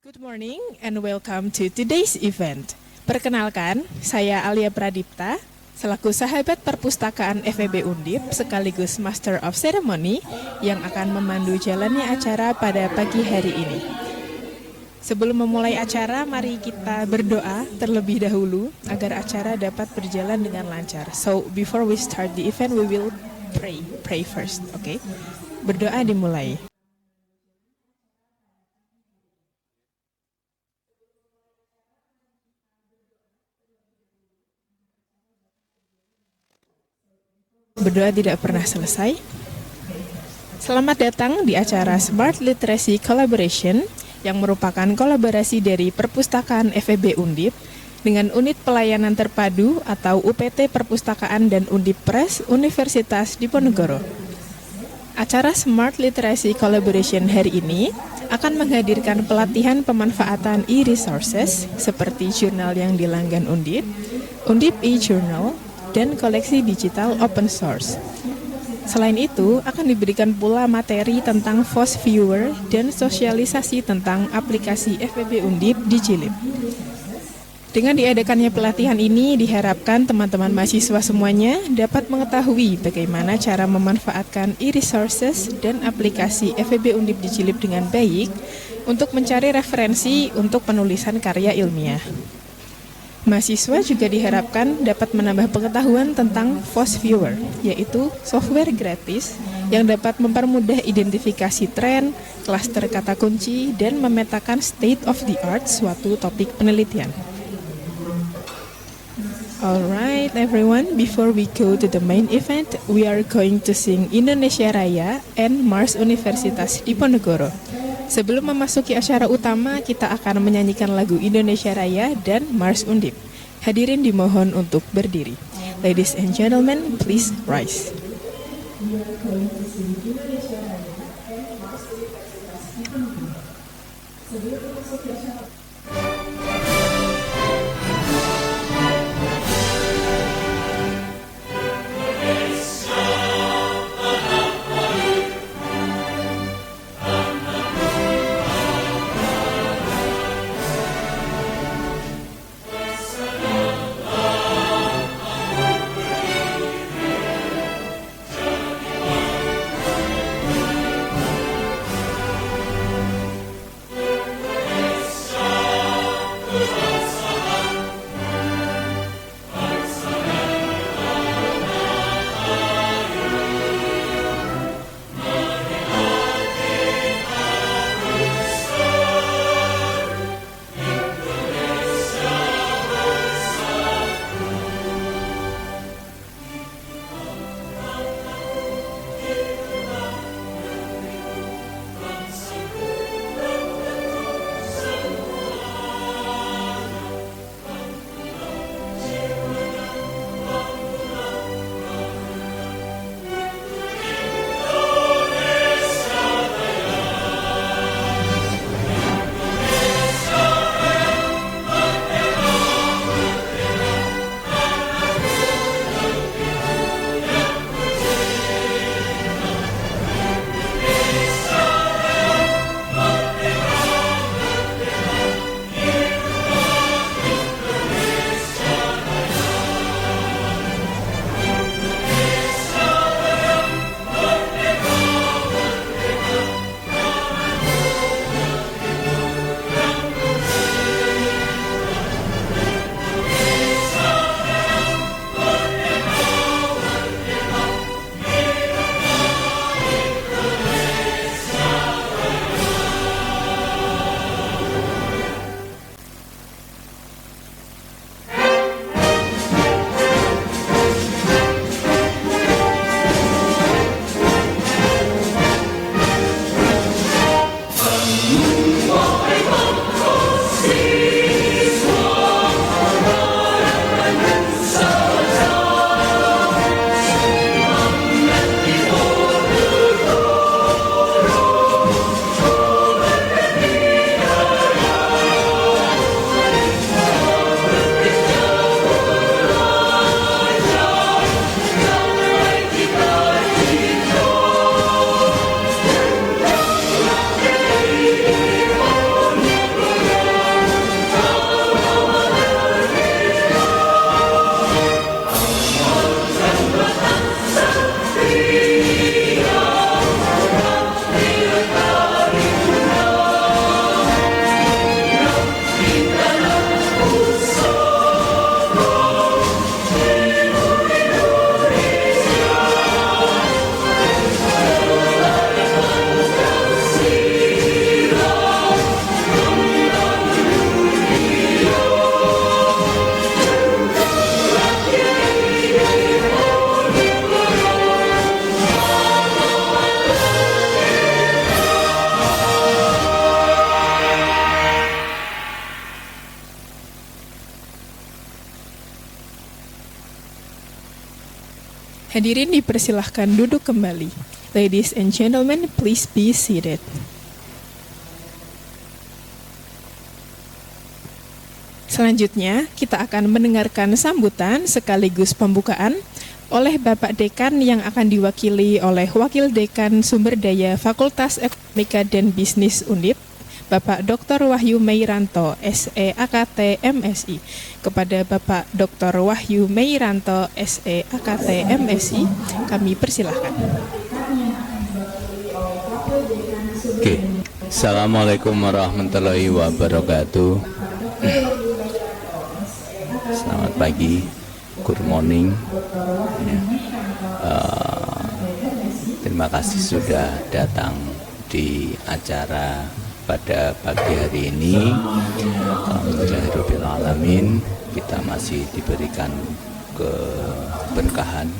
Good morning and welcome to today's event. Perkenalkan, saya Alia Pradipta, selaku sahabat perpustakaan FEB Undip sekaligus Master of Ceremony yang akan memandu jalannya acara pada pagi hari ini. Sebelum memulai acara, mari kita berdoa terlebih dahulu agar acara dapat berjalan dengan lancar. So, before we start the event, we will pray first, okay? Berdoa dimulai. Berdoa tidak pernah selesai. Selamat datang di acara Smart Literacy Collaboration yang merupakan kolaborasi dari Perpustakaan FEB Undip dengan Unit Pelayanan Terpadu atau UPT Perpustakaan dan Undip Press Universitas Diponegoro. Acara Smart Literacy Collaboration hari ini akan menghadirkan pelatihan pemanfaatan e-resources seperti jurnal yang dilanggan Undip, Undip e-Journal, dan koleksi digital open source. Selain itu, akan diberikan pula materi tentang FOSS Viewer dan sosialisasi tentang aplikasi FEB Undip di Jilid. Dengan diadakannya pelatihan ini, diharapkan teman-teman mahasiswa semuanya dapat mengetahui bagaimana cara memanfaatkan e-resources dan aplikasi FEB Undip di Jilid dengan baik untuk mencari referensi untuk penulisan karya ilmiah. Mahasiswa juga diharapkan dapat menambah pengetahuan tentang FOSS Viewer, yaitu software gratis yang dapat mempermudah identifikasi tren, klaster kata kunci, dan memetakan state of the art suatu topik penelitian. Alright everyone, before we go to the main event, we are going to sing Indonesia Raya and Mars Universitas Diponegoro. Sebelum memasuki acara utama, kita akan menyanyikan lagu Indonesia Raya dan Mars Undip. Hadirin dimohon untuk berdiri. Ladies and gentlemen, please rise. Hadirin dipersilahkan duduk kembali. Ladies and gentlemen, please be seated. Selanjutnya, kita akan mendengarkan sambutan sekaligus pembukaan oleh Bapak Dekan yang akan diwakili oleh Wakil Dekan Sumber Daya Fakultas Ekonomika dan Bisnis Undip, Bapak Dr. Wahyu Meiranto, SE AKT MSI. Kepada Bapak Dr. Wahyu Meiranto, SE AKT MSI, kami persilahkan. Oke. Assalamualaikum warahmatullahi wabarakatuh. Selamat pagi, good morning. Terima kasih sudah datang di acara pada pagi hari ini. Alhamdulillahirabbil alamin, kita masih diberikan keberkahan,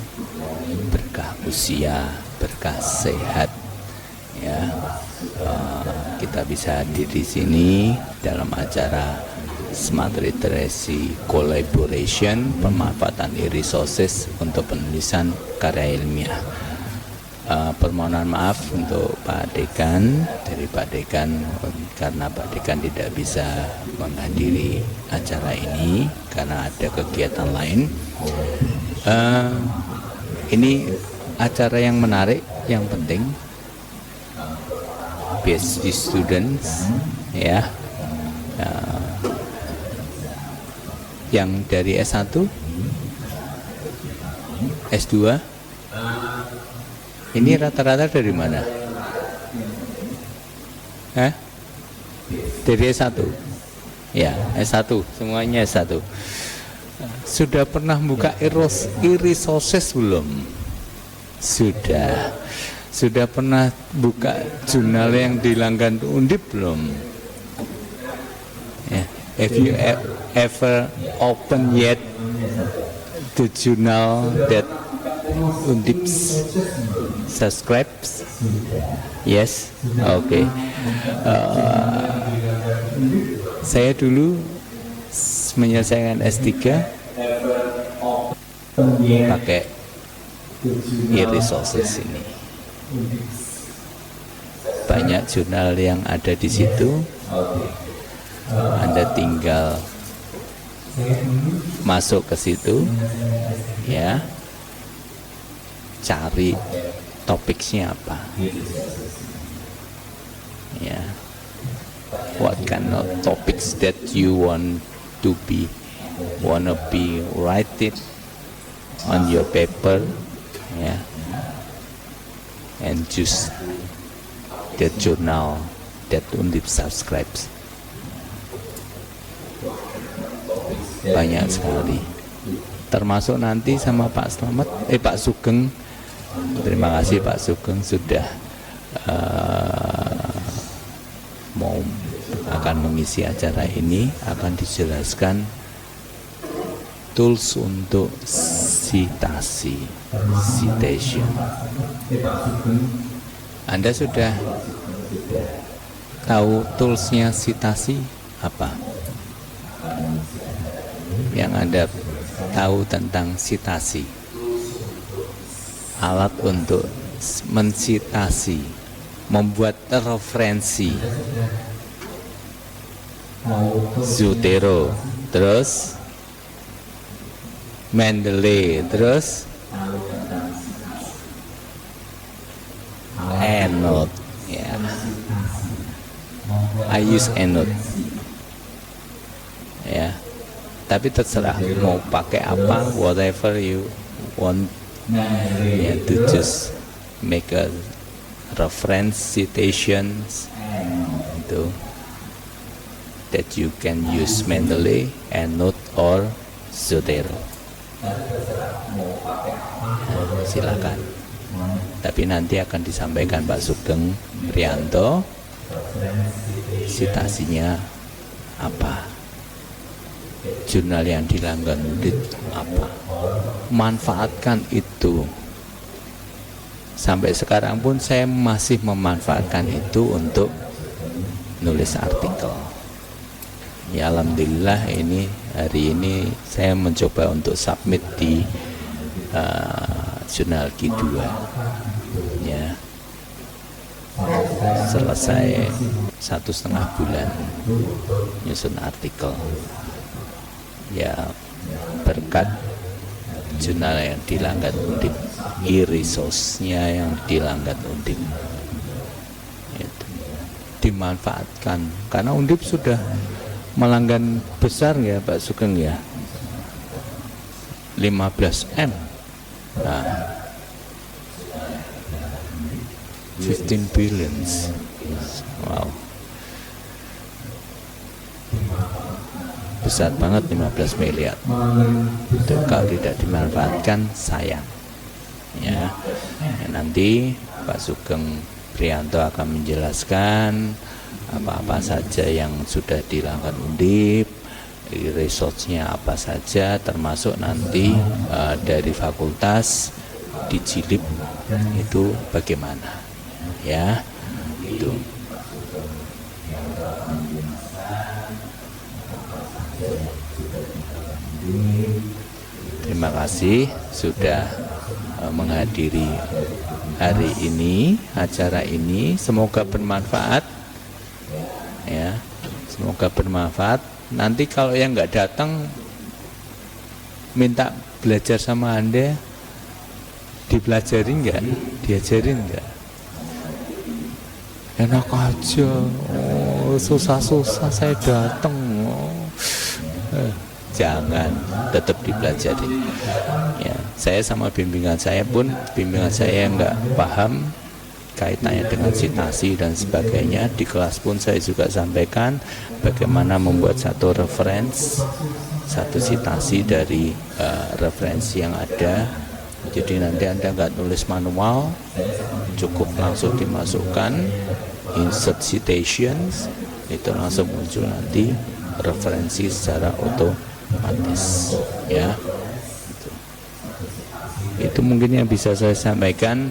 berkah usia, berkah sehat. Ya, kita bisa hadir di sini dalam acara Smart Literacy Collaboration, pemanfaatan e-resources untuk penulisan karya ilmiah. Permohonan maaf untuk Pak Dekan, dari Pak Dekan, karena Pak Dekan tidak bisa menghadiri acara ini karena ada kegiatan lain. Ini acara yang menarik, yang penting. PhD students, ya, yang dari S1, S2, ini rata-rata dari mana? Dari S1, ya, S1, semuanya S1. Sudah pernah buka e-resources belum? Sudah pernah buka jurnal yang dilanggan Undip belum? Yeah. Have you ever opened yet the journal that Undip subscribes? Yes, oke. Saya dulu menyelesaikan S3 pakai e-resources ini. Banyak jurnal yang ada di situ. Anda tinggal masuk ke situ, ya, cari topiknya apa, ya, what kind of topics that you wanna be write it on your paper, ya, and choose the journal that Undip subscribes. Banyak sekali, termasuk nanti sama Pak Slamet, Pak Sugeng. Terima kasih Pak Sugeng sudah akan mengisi acara ini. Akan dijelaskan tools untuk citation. Anda sudah tahu toolsnya citasi apa? Yang Anda tahu tentang citasi, alat untuk mencitasi, membuat referensi. Zotero, terus Mendeley, terus EndNote, ya. I use EndNote, ya. Tapi terserah mau pakai apa, whatever you want, ya, to just make a reference citations itu that you can use Mendeley, EndNote or Zotero. Silakan. Tapi nanti akan disampaikan Pak Sugeng Prianto citasinya apa, jurnal yang dilanggan apa, manfaatkan itu. Sampai sekarang pun saya masih memanfaatkan itu untuk nulis artikel. Ya alhamdulillah, ini hari ini saya mencoba untuk submit di jurnal Q2 ya, selesai 1,5 bulan nyusun artikel ya, berkat jurnal yang dilanggar Undip, e-resource-nya yang dilanggar Undip itu dimanfaatkan karena Undip sudah melanggan besar ya Pak Sugeng ya, 15M. Nah, 15 billions. Wow. Besar banget 15 miliar. Itu kalau tidak dimanfaatkan sayang. Ya. Nanti Pak Sugeng Priyanto akan menjelaskan apa-apa saja yang sudah dilanggar Undip, resource-nya apa saja, termasuk nanti dari fakultas di Jilib itu bagaimana ya, itu. Terima kasih sudah menghadiri hari ini, acara ini, semoga bermanfaat ya, semoga bermanfaat. Nanti kalau yang nggak datang minta belajar sama Anda, dipelajarin nggak, diajarin nggak? Enak aja, susah-susah saya datang. Jangan, tetap dipelajari ya. Saya sama bimbingan saya pun, bimbingan saya nggak paham kaitannya dengan citasi dan sebagainya, di kelas pun saya juga sampaikan bagaimana membuat satu referensi, satu citasi dari referensi yang ada. Jadi nanti Anda nggak nulis manual, cukup langsung dimasukkan insert citations, itu langsung muncul nanti referensi secara otomatis ya. Itu mungkin yang bisa saya sampaikan.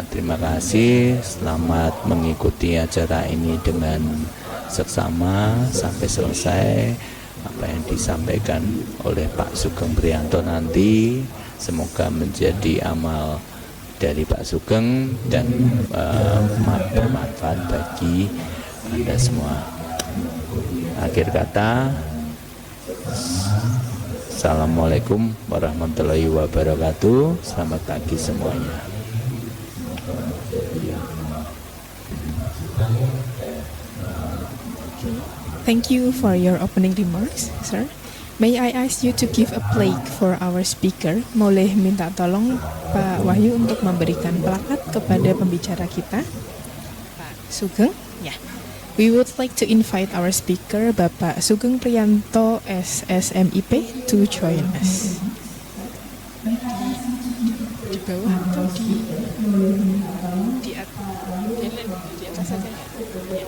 Terima kasih, selamat mengikuti acara ini dengan seksama sampai selesai. Apa yang disampaikan oleh Pak Sugeng Priyanto nanti semoga menjadi amal dari Pak Sugeng dan bermanfaat bagi Anda semua. Akhir kata, Assalamualaikum warahmatullahi wabarakatuh. Selamat pagi semuanya. Thank you for your opening remarks, sir. May I ask you to give a plaque for our speaker? Boleh minta tolong Pak Wahyu untuk memberikan plakat kepada pembicara kita, Pak Sugeng. Ya. We would like to invite our speaker, Bapak Sugeng Priyanto, SSMIP, to join us. Di bawah atau di atas saja ya? Ya.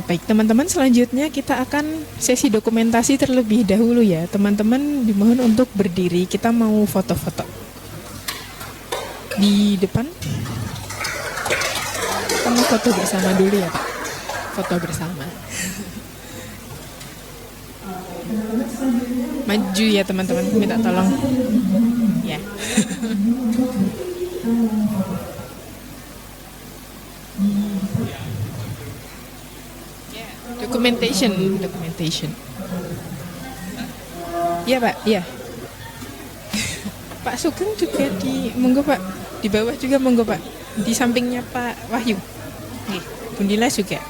Baik teman-teman, selanjutnya kita akan sesi dokumentasi terlebih dahulu ya. Teman-teman dimohon untuk berdiri, kita mau foto-foto di depan. Kita mau foto bersama dulu ya Pak. Foto bersama. Maju ya teman-teman, minta tolong ya. Documentation. Iya Pak, iya. Pak Sugeng juga monggo Pak, di bawah juga monggo Pak, di sampingnya Pak Wahyu. Nih, Bundila juga.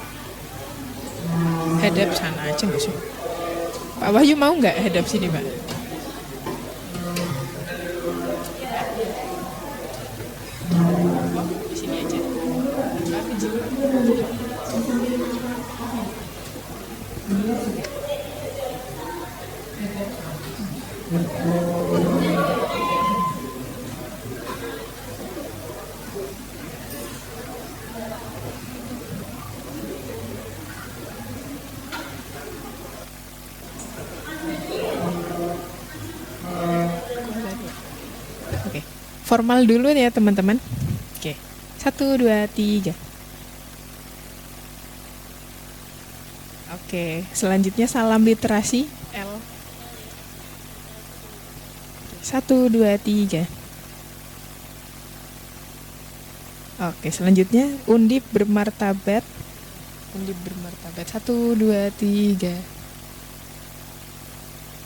Hadap sana aja nggak sih? Pak Wahyu mau nggak hadap sini Pak? Di sini aja. Oke, formal dulu ya teman-teman. Oke, 1, 2, 3. Oke, selanjutnya salam literasi L. 1, 2, 3. Oke, selanjutnya undip bermartabat. Undip bermartabat 1, 2, 3.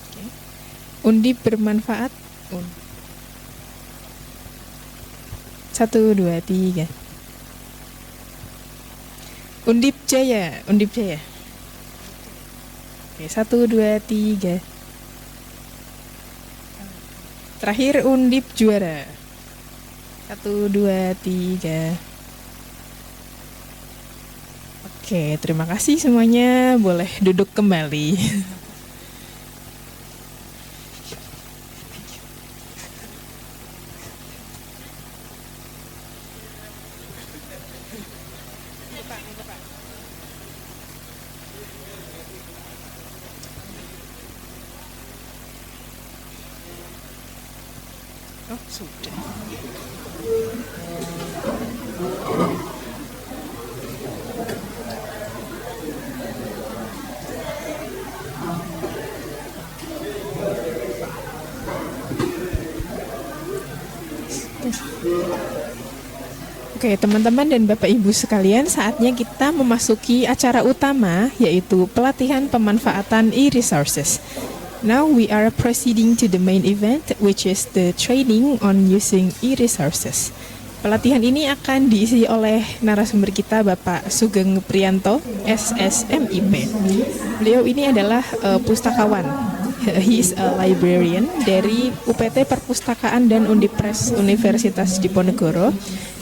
Oke. Undip bermanfaat. 1, 2, 3. Undip Jaya. Undip Jaya. Oke, 1, 2, 3. Terakhir undip juara. 1, 2, 3. Oke, terima kasih semuanya. Boleh duduk kembali. Oh, sudah. Oke, teman-teman dan Bapak Ibu sekalian, saatnya kita memasuki acara utama, yaitu pelatihan pemanfaatan e-resources. Now we are proceeding to the main event, which is the training on using e-resources. Pelatihan ini akan diisi oleh narasumber kita, Bapak Sugeng Priyanto, SSMIP. Beliau ini adalah pustakawan. He is a librarian dari UPT Perpustakaan dan Undipres Universitas Diponegoro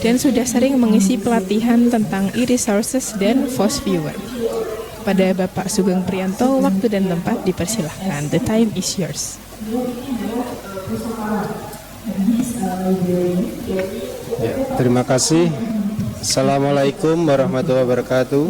dan sudah sering mengisi pelatihan tentang e-resources dan Voice Viewer. Pada Bapak Sugeng Priyanto, waktu dan tempat dipersilahkan. The time is yours. Ya, terima kasih. Assalamualaikum warahmatullahi wabarakatuh.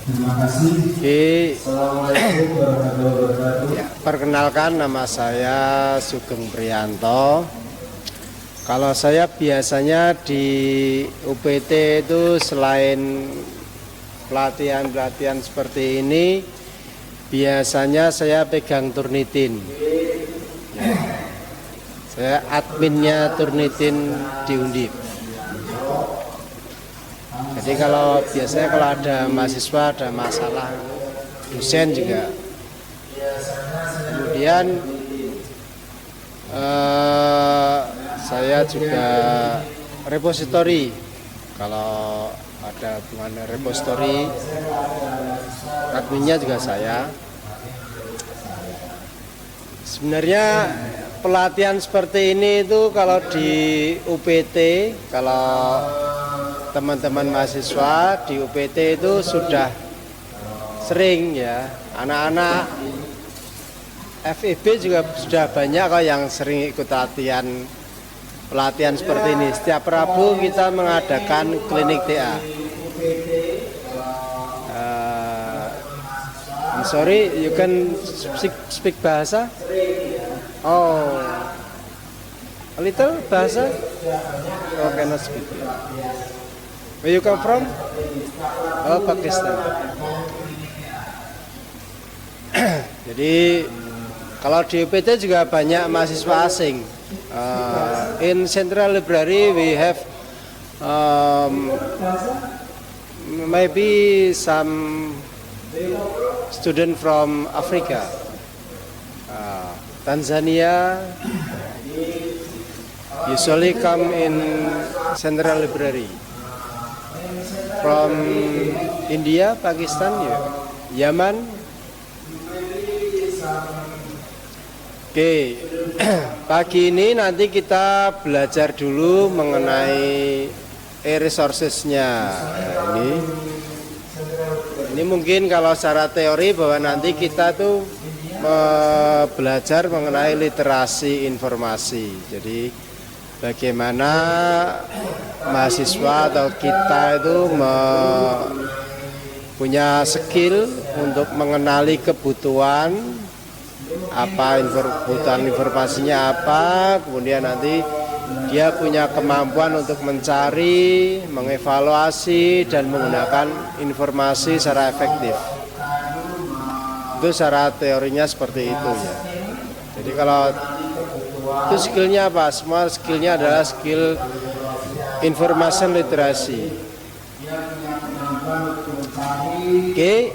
Terima kasih. Oke. Assalamualaikum warahmatullahi wabarakatuh. Ya, perkenalkan, nama saya Sugeng Priyanto. Kalau saya biasanya di UPT itu selain pelatihan-pelatihan seperti ini, biasanya saya pegang Turnitin. Ya. Saya adminnya Turnitin di Undip. Jadi biasanya kalau ada mahasiswa ada masalah dosen juga. Kemudian saya juga repositori. Kalau ada hubungan repositori, adminnya juga saya. Sebenarnya pelatihan seperti ini itu kalau di UPT, kalau teman-teman mahasiswa di UPT itu sudah sering ya, anak-anak FEB juga sudah banyak kok yang sering ikut pelatihan seperti ini. Setiap Rabu kita mengadakan klinik TA. I'm sorry, you can speak bahasa? Oh, a little bahasa? Oh, cannot speak. Where you come from? Oh, Pakistan. Jadi kalau di UPT juga banyak mahasiswa asing. In Central Library we have maybe some student from Africa, Tanzania. Usually come in Central Library. From India, Pakistan, Yaman. Oke, pagi ini nanti kita belajar dulu mengenai e-resources-nya. Ini mungkin kalau secara teori bahwa nanti kita tuh belajar mengenai literasi informasi. Jadi bagaimana mahasiswa atau kita itu punya skill untuk mengenali kebutuhan kebutuhan informasinya apa, kemudian nanti dia punya kemampuan untuk mencari, mengevaluasi dan menggunakan informasi secara efektif. Itu secara teorinya seperti itu ya. Jadi kalau itu skillnya apa? Semua skillnya adalah skill information literacy. Oke.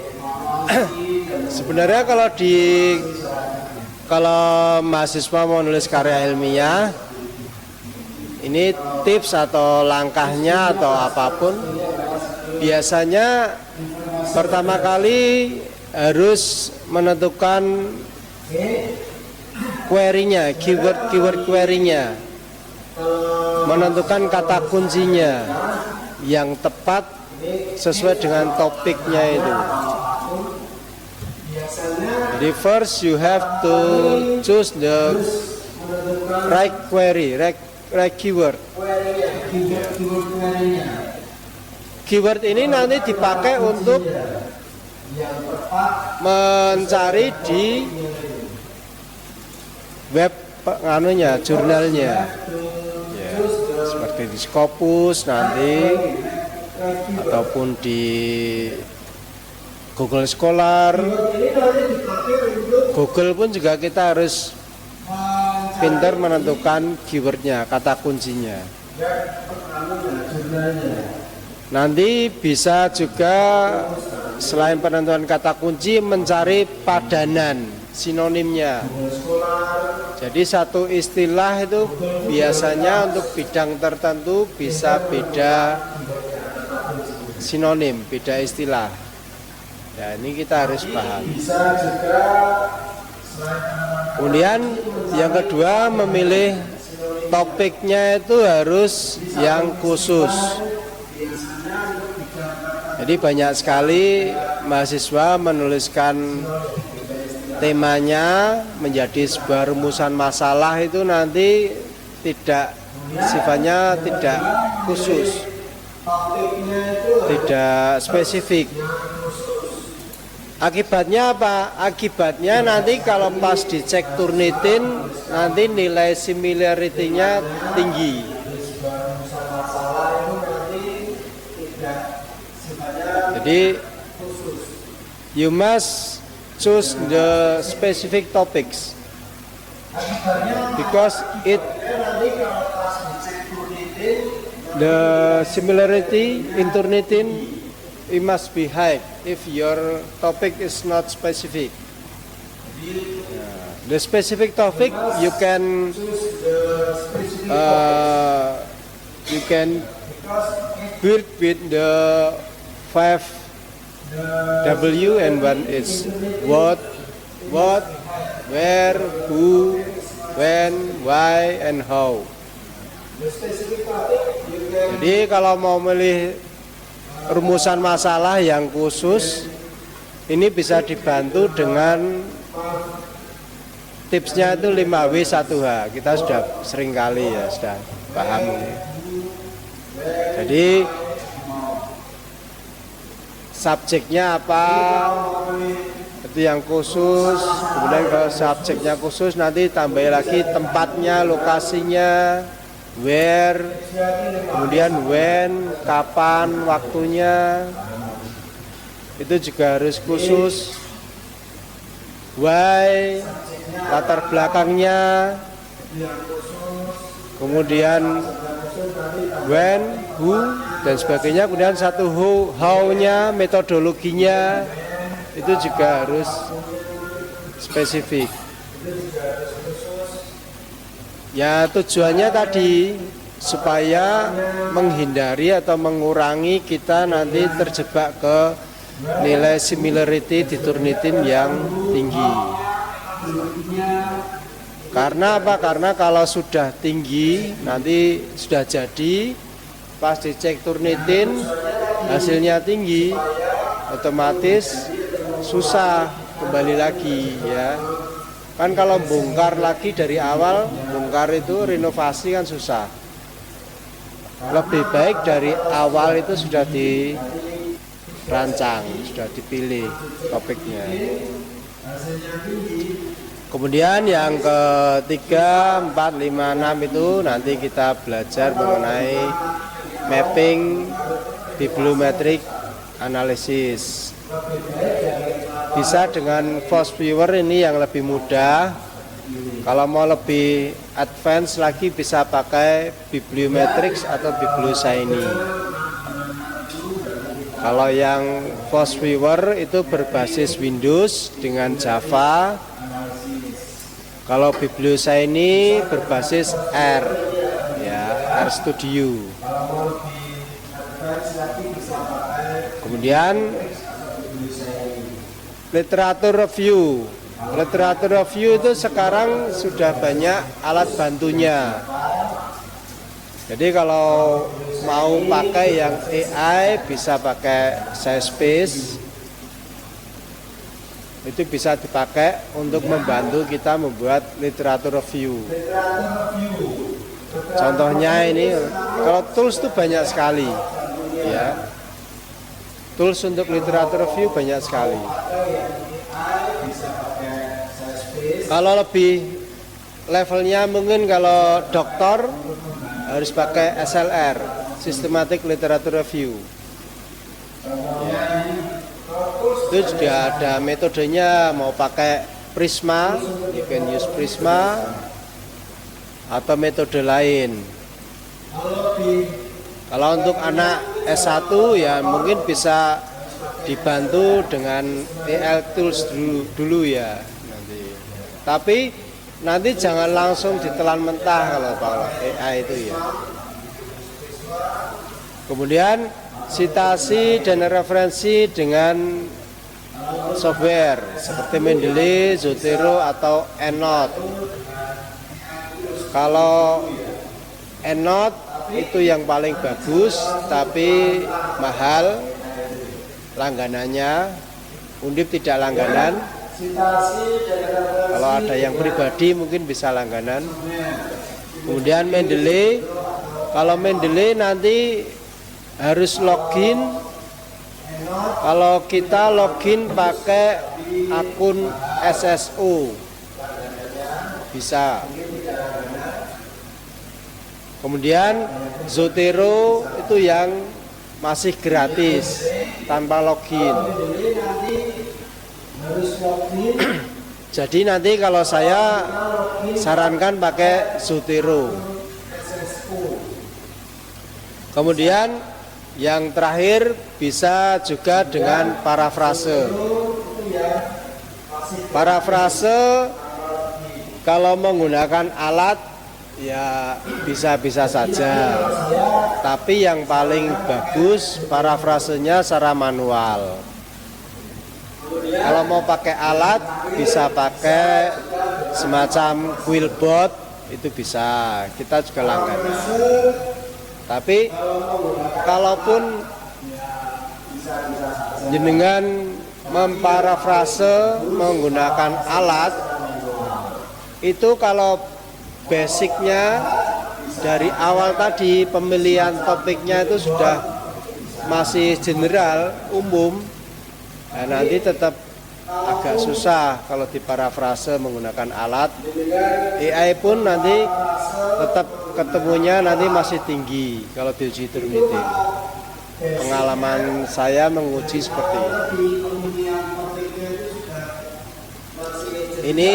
Sebenarnya kalau mahasiswa mau nulis karya ilmiah, ini tips atau langkahnya atau apapun, biasanya pertama kali harus menentukan query-nya, keyword query-nya, menentukan kata kuncinya yang tepat sesuai dengan topiknya itu. Jadi first you have to choose the right query, right keyword. Keyword ini nanti dipakai untuk mencari di web jurnalnya. Ya, seperti di Scopus nanti ataupun di Google Scholar. Google pun juga kita harus pintar menentukan keywordnya, kata kuncinya. Nanti bisa juga selain penentuan kata kunci mencari padanan, sinonimnya. Jadi satu istilah itu biasanya untuk bidang tertentu bisa beda sinonim, beda istilah. Ya, ini kita harus paham. Kemudian yang kedua, memilih topiknya itu harus yang khusus. Jadi banyak sekali mahasiswa menuliskan temanya menjadi sebuah rumusan masalah itu nanti sifatnya tidak khusus, tidak spesifik. Akibatnya apa? Akibatnya nanti kalau pas dicek Turnitin nanti nilai similarity-nya tinggi. Jadi you must choose the specific topics because the similarity in Turnitin it must be high if your topic is not specific. The specific topic you can build with the 5 W and one is what, where, who, when, why, and how. Jadi kalau mau milih rumusan masalah yang khusus, ini bisa dibantu dengan tipsnya itu 5W 1H. Kita sudah sering kali ya, sudah paham ini. Jadi subjeknya apa, itu yang khusus. Kemudian kalau subjeknya khusus nanti tambah lagi tempatnya, lokasinya, where, kemudian when, kapan, waktunya, itu juga harus khusus. Why, latar belakangnya, kemudian when, who, dan sebagainya. Kemudian satu how-nya, metodologinya, itu juga harus spesifik. Ya tujuannya tadi supaya menghindari atau mengurangi kita nanti terjebak ke nilai similarity di Turnitin yang tinggi. Karena apa? Karena kalau sudah tinggi, nanti sudah jadi, pas dicek Turnitin hasilnya tinggi, otomatis susah kembali lagi ya. Kan kalau bongkar lagi dari awal, bongkar itu renovasi kan susah. Lebih baik dari awal itu sudah dirancang, sudah dipilih topiknya. Kemudian yang ketiga, 4, 5, 6 itu nanti kita belajar mengenai mapping bibliometric analysis. Bisa dengan Force Viewer ini yang lebih mudah. Kalau mau lebih advance lagi bisa pakai Bibliometrics atau Biblioshiny. Kalau yang Force Viewer itu berbasis Windows dengan Java. Kalau Biblioshiny berbasis R, ya, RStudio. Kemudian literatur review. Literatur review itu sekarang sudah banyak alat bantunya. Jadi kalau mau pakai yang AI bisa pakai Sciencebase. Itu bisa dipakai untuk membantu kita membuat literatur review. Contohnya ini, kalau tools itu banyak sekali, ya. Tools untuk literatur review banyak sekali. Kalau lebih levelnya mungkin kalau doktor harus pakai SLR, Systematic Literature Review. Itu sudah ada metodenya, mau pakai Prisma, you can use Prisma atau metode lain. Kalau untuk anak S1 ya mungkin bisa dibantu dengan EL Tools dulu ya nanti. Tapi nanti jangan langsung ditelan mentah kalau AI itu ya. Kemudian citasi dan referensi dengan software seperti Mendeley, Zotero atau EndNote. Kalau EndNote itu yang paling bagus tapi mahal langganannya. Undip tidak langganan. Kalau ada yang pribadi mungkin bisa langganan. Kemudian Mendeley, kalau Mendeley nanti harus login. Kalau kita login pakai akun SSO bisa. Kemudian Zotero itu yang masih gratis tanpa login. Jadi nanti kalau saya sarankan pakai Zotero. Kemudian yang terakhir bisa juga dengan parafrase. Parafrase kalau menggunakan alat ya bisa-bisa saja. Tapi yang paling bagus parafrasenya secara manual. Kalau mau pakai alat bisa pakai semacam Quillbot, itu bisa. Kita juga langganan. Tapi kalaupun jenengan memparafrase menggunakan alat, itu kalau basicnya dari awal tadi pemilihan topiknya itu sudah masih general, umum, nah nanti tetap agak susah kalau diparafrase menggunakan alat. AI pun nanti tetap ketemunya nanti masih tinggi kalau diuji Turnitin. Pengalaman saya menguji seperti ini. Ini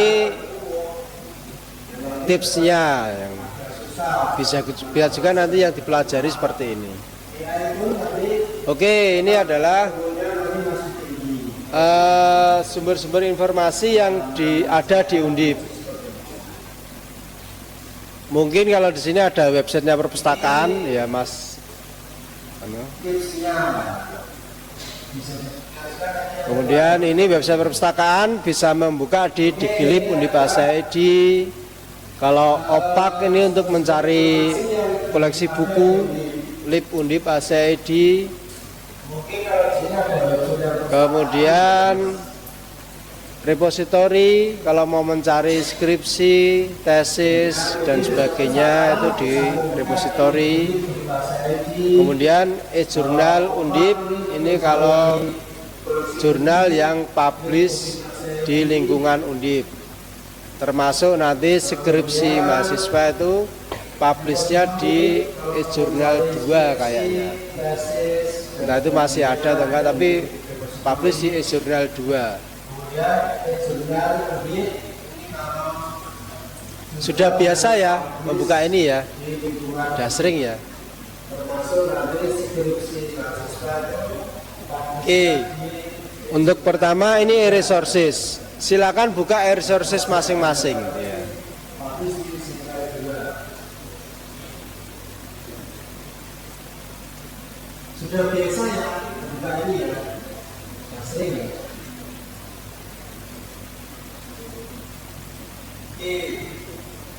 tipsnya yang bisa juga nanti yang dipelajari seperti ini. Oke, ini adalah sumber-sumber informasi yang ada di Undip. Mungkin kalau di sini ada websitenya perpustakaan, ya Mas. Kemudian ini website perpustakaan bisa membuka di Dikilip Undip ACID. Kalau opak ini untuk mencari koleksi buku, Lip Undip ACID. Kemudian repositori kalau mau mencari skripsi, tesis dan sebagainya itu di repositori. Kemudian e-jurnal Undip ini kalau jurnal yang publish di lingkungan Undip. Termasuk nanti skripsi mahasiswa itu publishnya di e-jurnal 2 kayaknya. Nah itu masih ada atau enggak, tapi publish di e-jurnal 2. Sudah biasa ya membuka ini ya, sudah sering ya. Oke, untuk pertama ini e-resources. Silakan buka e-resources masing-masing. Ya. Sudah biasa ya membuka ini ya, sudah sering ya.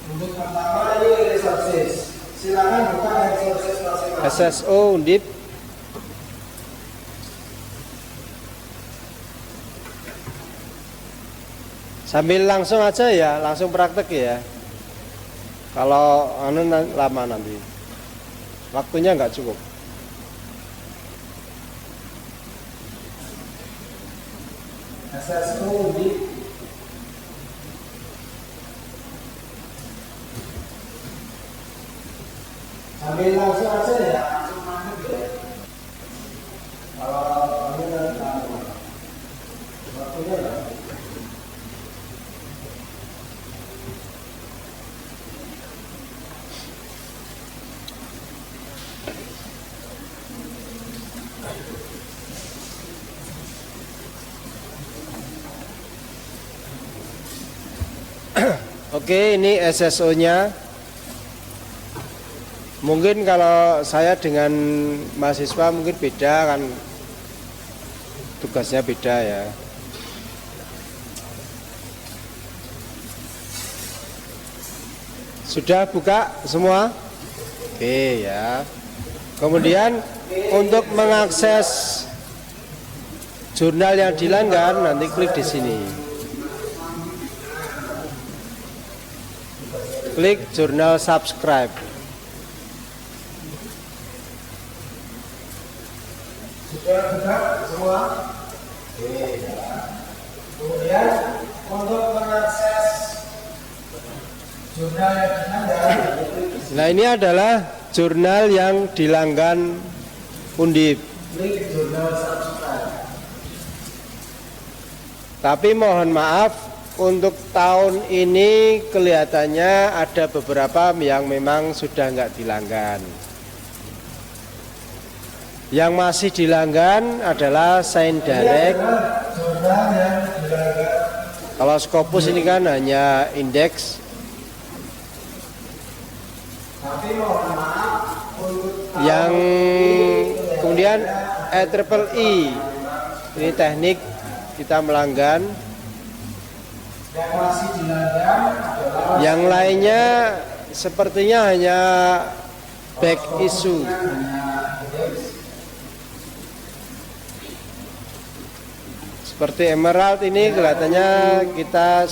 Untuk pertama ini resources. Silakan buka resources masing-masing. SSO Undip. Sambil langsung aja ya, langsung praktek ya. Kalau lama nanti, waktunya nggak cukup. SSO Undip. Sambil langsung aja ya, langsung masuk ya. Kalau ini waktunya ya. Oke, ini SSO-nya. Mungkin kalau saya dengan mahasiswa mungkin beda kan, tugasnya beda ya. Sudah buka semua? Oke ya. Kemudian untuk mengakses jurnal yang dilanggan nanti klik di sini. Klik jurnal subscribe. Sudah buka semua? Oke ya. Kemudian untuk mengakses jurnal yang dilanggan. Nah ini adalah jurnal yang dilanggan Undip. Klik jurnal subscribe. Tapi mohon maaf, untuk tahun ini kelihatannya ada beberapa yang memang sudah nggak dilanggan. Yang masih dilanggan adalah Sign Direct. Kalau Scopus ini kan hanya indeks. Yang kemudian EEE ini teknik kita melanggan. Yang lainnya sepertinya hanya back issue. Seperti Emerald ini kelihatannya kita,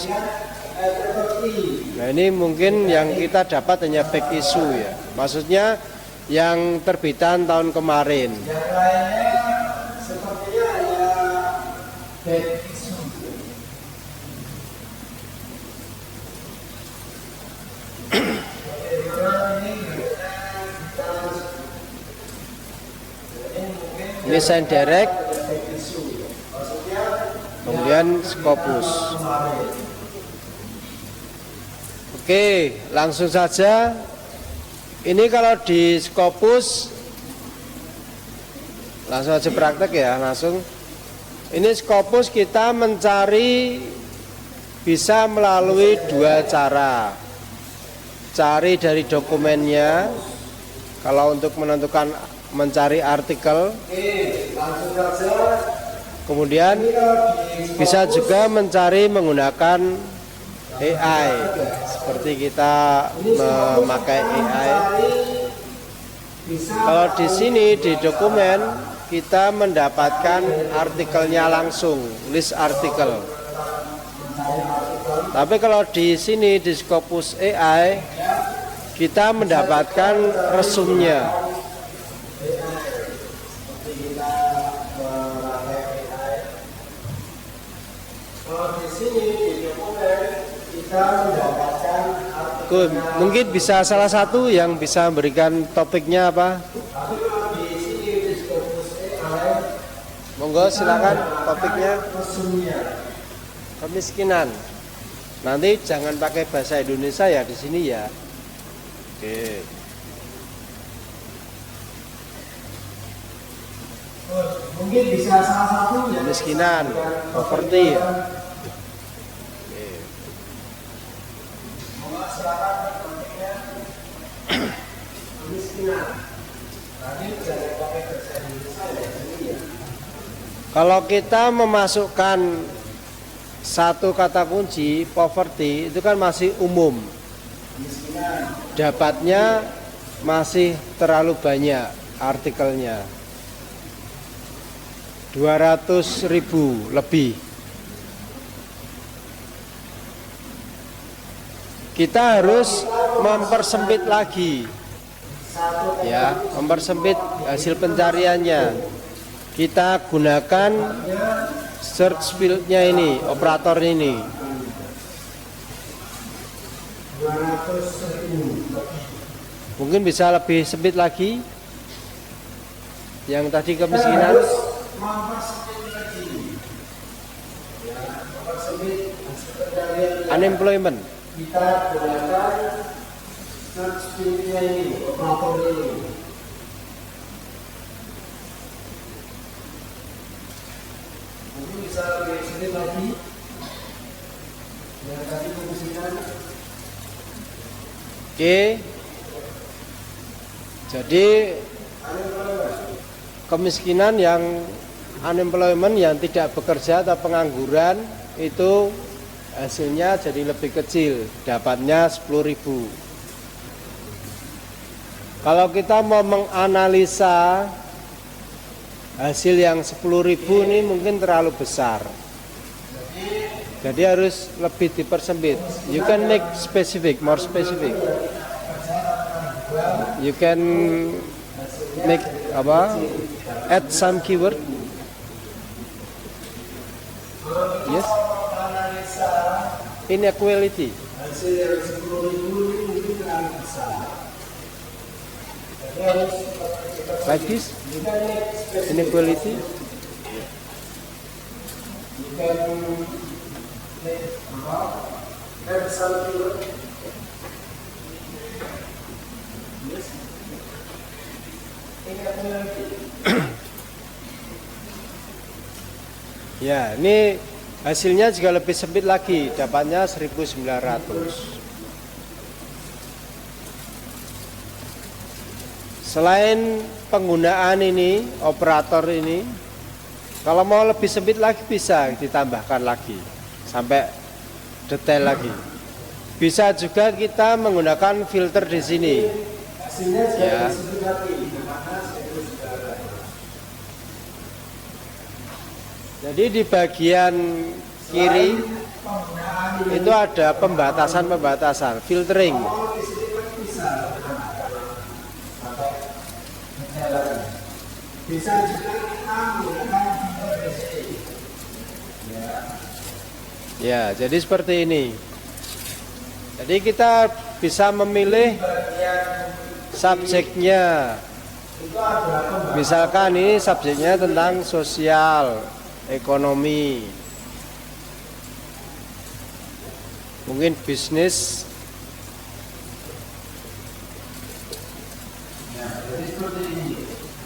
nah ini mungkin yang kita dapat hanya back issue ya. Maksudnya yang terbitan tahun kemarin. Yang lainnya sepertinya hanya back issue. Ini Sign Direct, kemudian Scopus. Oke, langsung saja. Ini kalau di Scopus, langsung aja praktek ya, langsung. Ini Scopus kita mencari bisa melalui dua cara. Cari dari dokumennya, kalau untuk menentukan mencari artikel. Kemudian bisa juga mencari menggunakan AI, seperti kita memakai AI. Kalau di sini di dokumen kita mendapatkan artikelnya langsung, list artikel. Tapi kalau di sini di Scopus AI kita mendapatkan resumnya. Kalau di sini di dokumen kita mendapatkan mungkin bisa salah satu yang bisa memberikan topiknya apa? Monggo silakan topiknya kemiskinan. Nanti jangan pakai bahasa Indonesia ya di sini ya. Oke. Mungkin bisa salah satu ya. Kemiskinan, poverty ya. Oke. Kemiskinan. Tadi jangan pakai bahasa Indonesia ya di sini ya. Kalau kita memasukkan satu kata kunci poverty itu kan masih umum, dapatnya masih terlalu banyak artikelnya 200.000 lebih. Kita harus mempersempit lagi ya, mempersempit hasil pencariannya. Kita gunakan search field-nya ini, operator ini. 200.000. Mungkin bisa lebih sempit lagi. Yang tadi kemiskinan. Unemployment. Kita gunakan search field-nya ini, operator ini. Mungkin bisa lebih sedikit lagi. Yang tadi kemiskinan. Oke. Jadi kemiskinan yang unemployment yang tidak bekerja atau pengangguran itu hasilnya jadi lebih kecil, dapatnya 10.000. Kalau kita mau menganalisa hasil yang 10.000 ini mungkin terlalu besar. Jadi harus lebih dipersempit. You can make specific, more specific. You can make add some keyword. Yes. Inequality. Hasil yang 10.000 ini mungkin terlalu besar. Jadi harus Like this. Inequality. Ya, ini hasilnya juga lebih sempit lagi, dapatnya 1.900. Selain penggunaan ini, operator ini, kalau mau lebih sempit lagi bisa ditambahkan lagi sampai detail lagi. Bisa juga kita menggunakan filter di sini. Ya. Jadi di bagian kiri itu ada pembatasan, filtering. bisa juga kita menggunakan filter di sini. Ya, jadi seperti ini. Jadi kita bisa memilih subjeknya. Misalkan ini subjeknya tentang sosial, ekonomi, mungkin bisnis.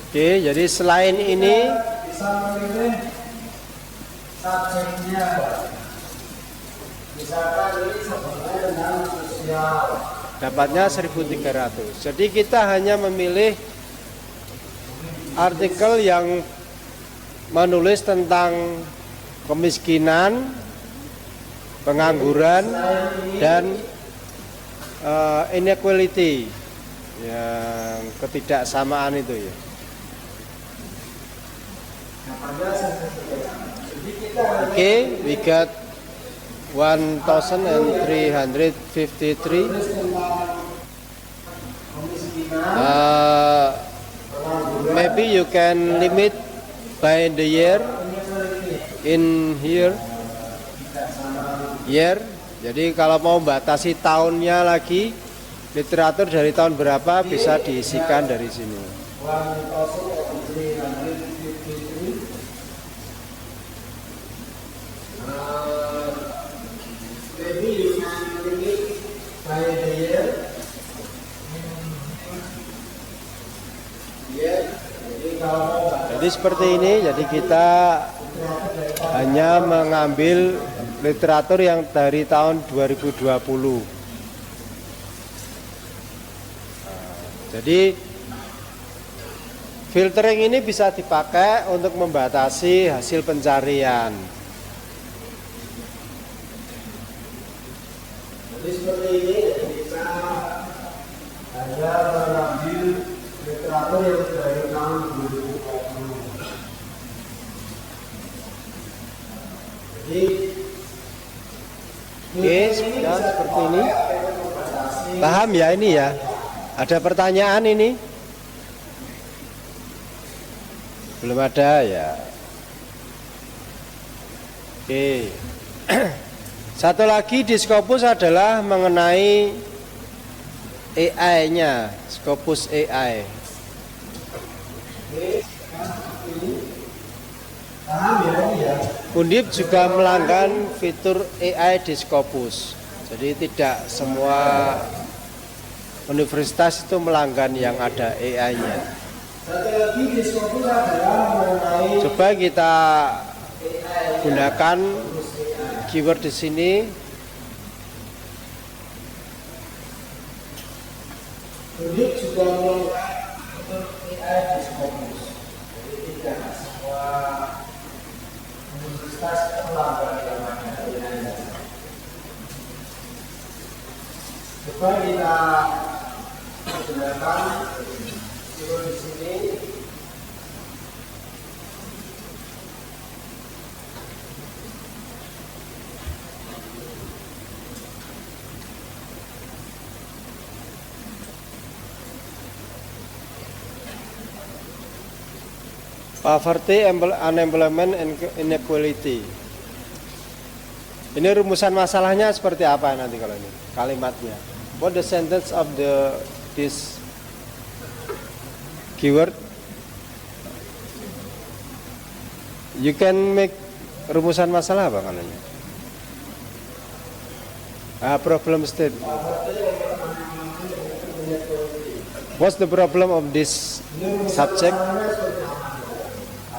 Oke, jadi selain ini Bisa memilih subjeknya. Misalkan ini subjeknya tentang sosial. dapatnya 1.300. Jadi kita hanya memilih artikel yang menulis tentang kemiskinan, pengangguran, dan inequality, yang ketidaksamaan itu ya. Okay, we got 1353. Maybe you can limit by the year in here. Year. Jadi kalau mau batasi tahunnya lagi, literatur dari tahun berapa bisa diisikan dari sini. Jadi seperti ini, jadi kita hanya mengambil literatur yang dari tahun 2020. Jadi filtering ini bisa dipakai untuk membatasi hasil pencarian. Jadi seperti ini, kita hanya mengambil literatur yang dari tahun 2020. Jadi oke, sudah seperti ini. Paham ya ini ya? Ada pertanyaan ini? Belum ada ya? Oke. Satu lagi di Scopus adalah mengenai AI-nya, Scopus AI. Undip juga melanggan fitur AI di Scopus. Jadi tidak semua universitas itu melanggan yang ada AI-nya. Satu lagi di Scopus adalah mengenai. Coba kita gunakan keyword di sini. Undip juga melanggan fitur AI di Scopus. Jadi tidak semua universitas melanggan yang ada AI-nya. Coba kita gunakan keyword di sini. Poverty, unemployment, and inequality. Ini rumusan masalahnya seperti apa nanti kalau ini kalimatnya? What the sentence of this keyword? You can make rumusan masalah apa kanannya? Problem statement. What's the problem of this subject?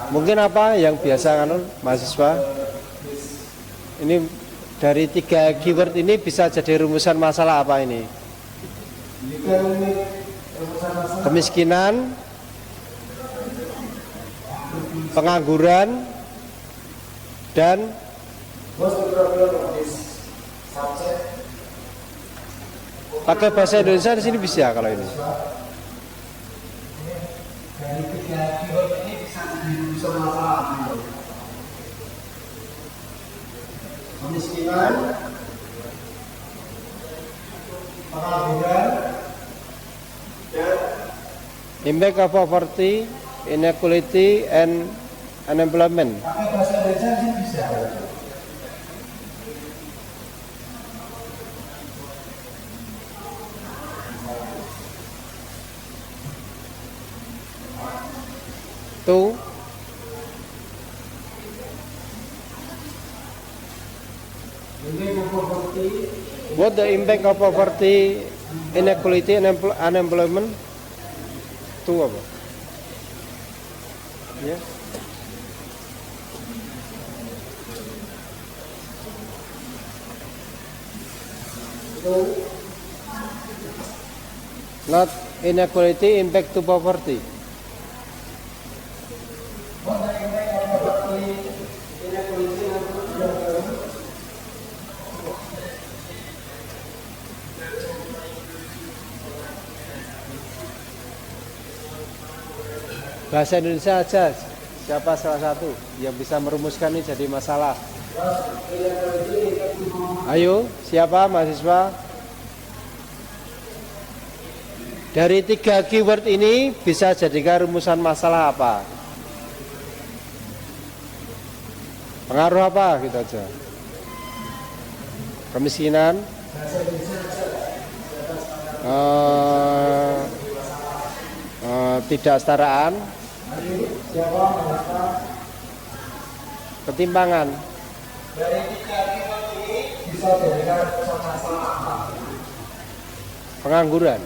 Mungkin apa yang biasa kan mahasiswa? Ini dari 3 keyword ini bisa jadi rumusan masalah apa ini? Kemiskinan, pengangguran, dan pakai bahasa Indonesia di sini bisa kalau ini. Dari 3 keyword ini bisa jadi rumusan masalah. Kemiskinan, pengangguran, dan impact of poverty, inequality, and unemployment. Pakai bahasa Indonesia sih bisa. Tuh. What the impact of poverty, inequality, and unemployment? Itu apa? Ya. Not inequality, impact to poverty. What the impact of poverty, inequality, and unemployment? Bahasa Indonesia aja, siapa salah satu yang bisa merumuskan ini jadi masalah. Ayo, siapa mahasiswa? Dari 3 keyword ini bisa jadikan rumusan masalah apa? Pengaruh apa? Gitu aja. Kemiskinan, tidak setaraan, ketimpangan. Dari 3 keyword ini bisa jadikan rumusan masalah apa? Pengangguran.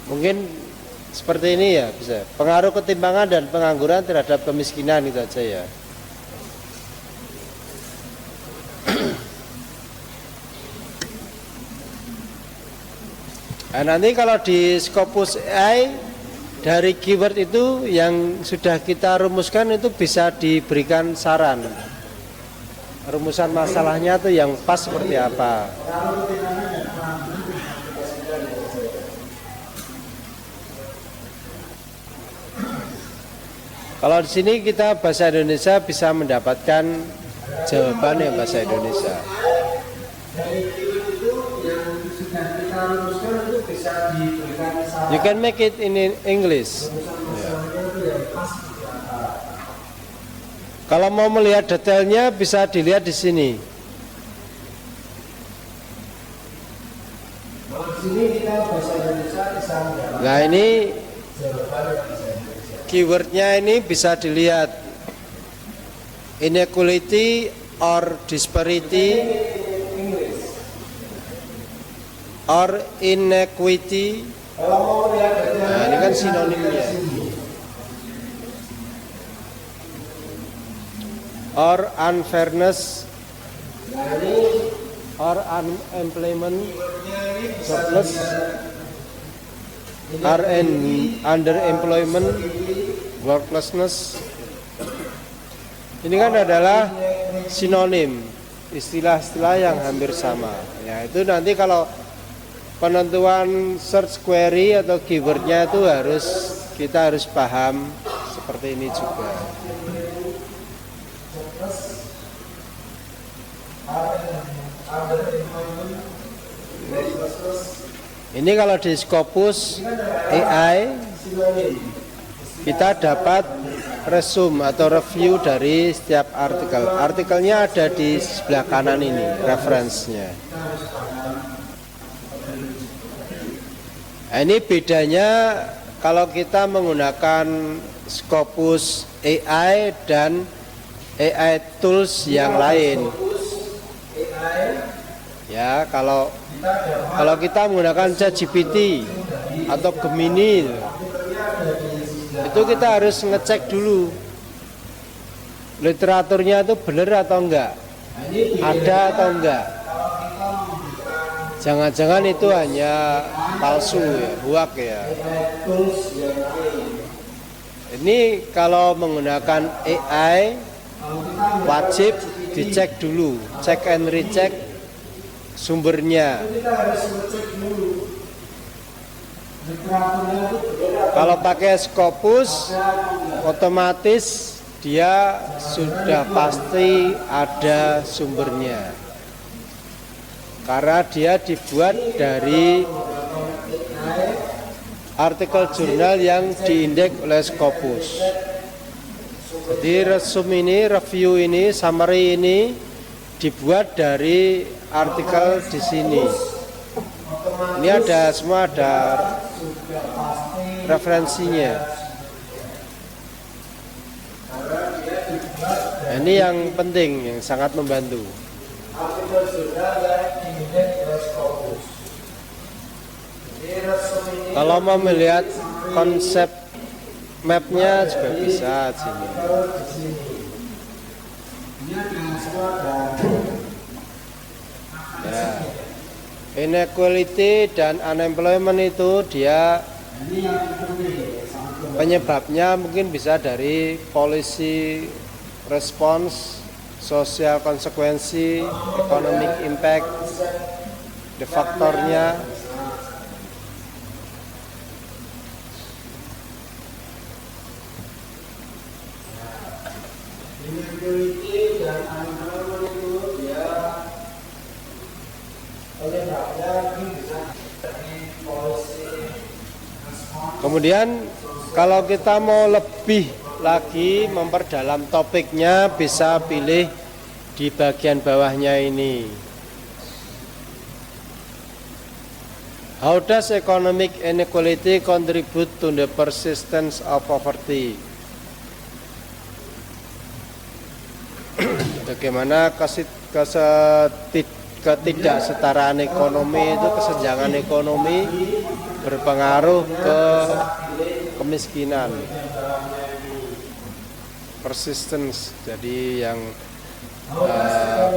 Mungkin seperti ini ya bisa. Pengaruh ketimpangan dan pengangguran terhadap kemiskinan itu aja ya. Nah, nanti kalau di Scopus AI dari keyword itu yang sudah kita rumuskan itu bisa diberikan saran. Rumusan masalahnya tuh yang pas seperti apa. Kalau di sini kita bahasa Indonesia bisa mendapatkan jawaban yang bahasa Indonesia. Dari keyword itu yang sudah kita rumuskan itu bisa diberikan saran. You can make it in English. Kalau mau melihat detailnya bisa dilihat di sini. Kalau di sini kita bahasa Indonesia bisa mendapatkan Nah ini jawaban yang bisa. keywordnya ini bisa dilihat. Inequality or disparity or inequity. Kalau mau melihat detailnya, Nah ini kan sinonimnya. Or unfairness or unemployment, jobless, or underemployment, worklessness. Ini kan adalah sinonim, istilah-istilah yang hampir sama. Ya itu nanti kalau penentuan search query atau keywordnya itu kita harus paham seperti ini juga. Ini kalau di Scopus AI kita dapat resume atau review dari setiap artikel. Artikelnya ada di sebelah kanan ini, referensinya. Nah, ini bedanya kalau kita menggunakan Scopus AI dan AI tools yang lain. Ya, kalau kita menggunakan ChatGPT atau Gemini itu kita harus ngecek dulu literaturnya itu benar atau enggak, ada atau enggak. Jangan-jangan itu hanya palsu ya, hoax ya. Ini kalau menggunakan AI wajib dicek dulu, check and recheck sumbernya. Kalau pakai Scopus otomatis dia sudah pasti ada sumbernya karena dia dibuat dari artikel jurnal yang diindeks oleh Scopus. Jadi resume ini, review ini, summary ini dibuat dari artikel di sini. Ini ada semua, ada referensinya. Nah, ini yang penting, yang sangat membantu. Kalau mau melihat konsep mapnya juga bisa sini. Ya. Inequality dan unemployment itu dia penyebabnya mungkin bisa dari policy response, social konsekuensi, economic impact, the faktornya. Inequality dan unemployment itu dia penyebabnya mungkin bisa dari policy. Kemudian kalau kita mau lebih lagi memperdalam topiknya bisa pilih di bagian bawahnya ini. How does economic inequality contribute to the persistence of poverty? Bagaimana ketidaksetaraan ekonomi itu, kesenjangan ekonomi berpengaruh ke kemiskinan, persistence, jadi yang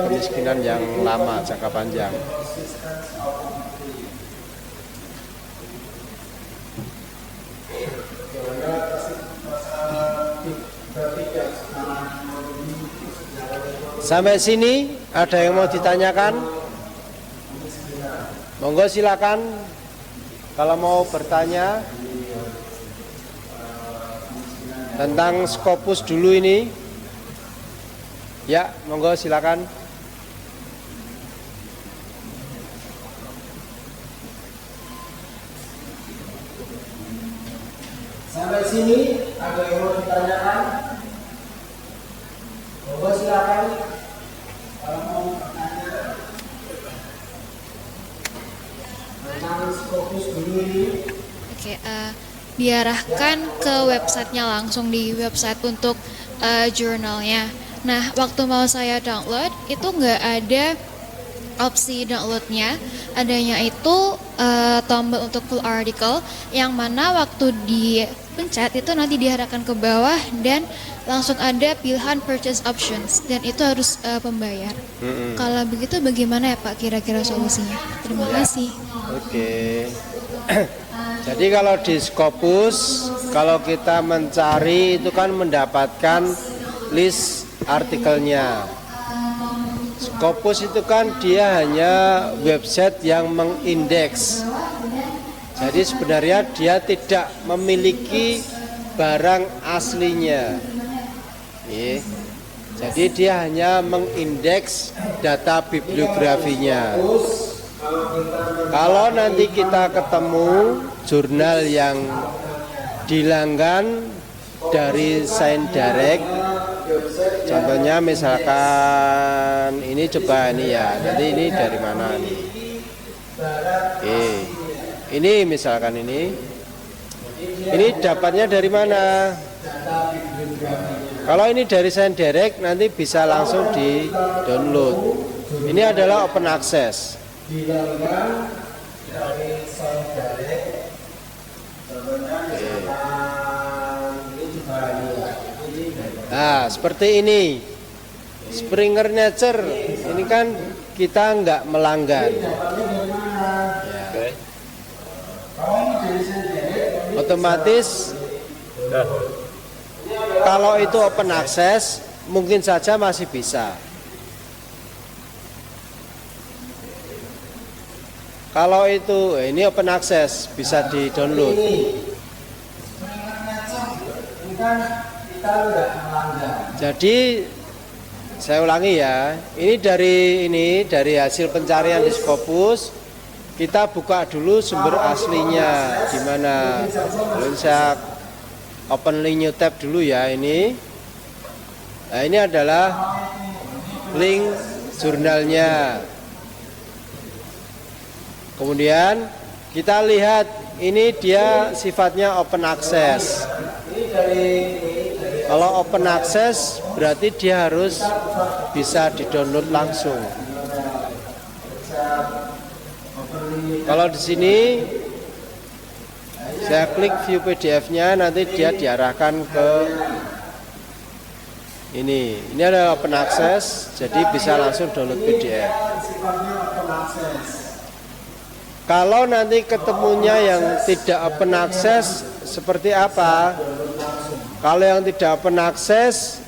kemiskinan yang lama, jangka panjang. Sampai sini ada yang mau ditanyakan? Monggo silakan. Kalau mau bertanya tentang Scopus dulu ini, ya monggo silakan. Sampai sini ada yang mau ditanyakan? Monggo silakan. Kalau mau bertanya tentang Scopus dulu ini. Oke, diarahkan ke websitenya langsung di website untuk jurnalnya. Nah, waktu mau saya download itu nggak ada opsi downloadnya, adanya itu tombol untuk full article yang mana waktu dipencet itu nanti diarahkan ke bawah dan langsung ada pilihan purchase options dan itu harus pembayar. Kalau begitu bagaimana ya Pak kira-kira solusinya? Terima kasih. Oke. Jadi kalau di Scopus, kalau kita mencari itu kan mendapatkan list artikelnya. Scopus itu kan dia hanya website yang mengindeks. Jadi sebenarnya dia tidak memiliki barang aslinya. Jadi dia hanya mengindeks data bibliografinya. Kalau nanti kita ketemu jurnal yang dilanggan dari Science Direct, contohnya misalkan ini, coba ini ya, jadi ini dari mana nih? Ini misalkan ini dapatnya dari mana? Kalau ini dari Science Direct nanti bisa langsung di download. Ini adalah open access. Nah, seperti ini Springer Nature, ini kan kita nggak melanggan ya. Otomatis kalau itu open access mungkin saja masih bisa. Kalau itu ini open access bisa di download. Jadi saya ulangi ya, ini dari hasil pencarian di Scopus. Kita buka dulu sumber aslinya di mana. Lalu saya open link new tab dulu ya ini. Nah, ini adalah link jurnalnya. Kemudian kita lihat ini dia sifatnya open access. Kalau open access berarti dia harus bisa di-download langsung. Kalau di sini saya klik view PDF-nya, nanti dia diarahkan ke ini. Ini adalah open access, jadi bisa langsung download PDF. Kalau nanti ketemunya yang tidak open access seperti apa? Kalau yang tidak open access,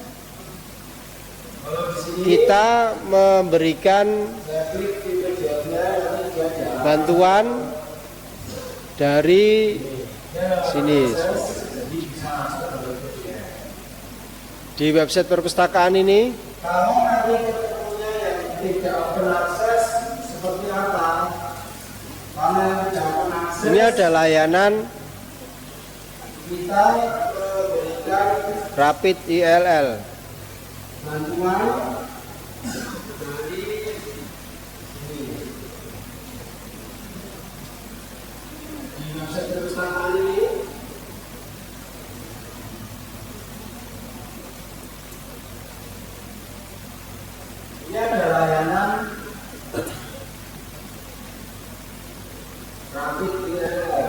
kita memberikan bantuan dari sini. Di website perpustakaan ini, kalau nanti ketemunya yang tidak open access seperti apa? Kalau yang tidak open access, ini ada layanan kita memberikan Rapid ILL. Bantuan dari di website perpustakaan ini. Ini ada layanan Rapid ILL.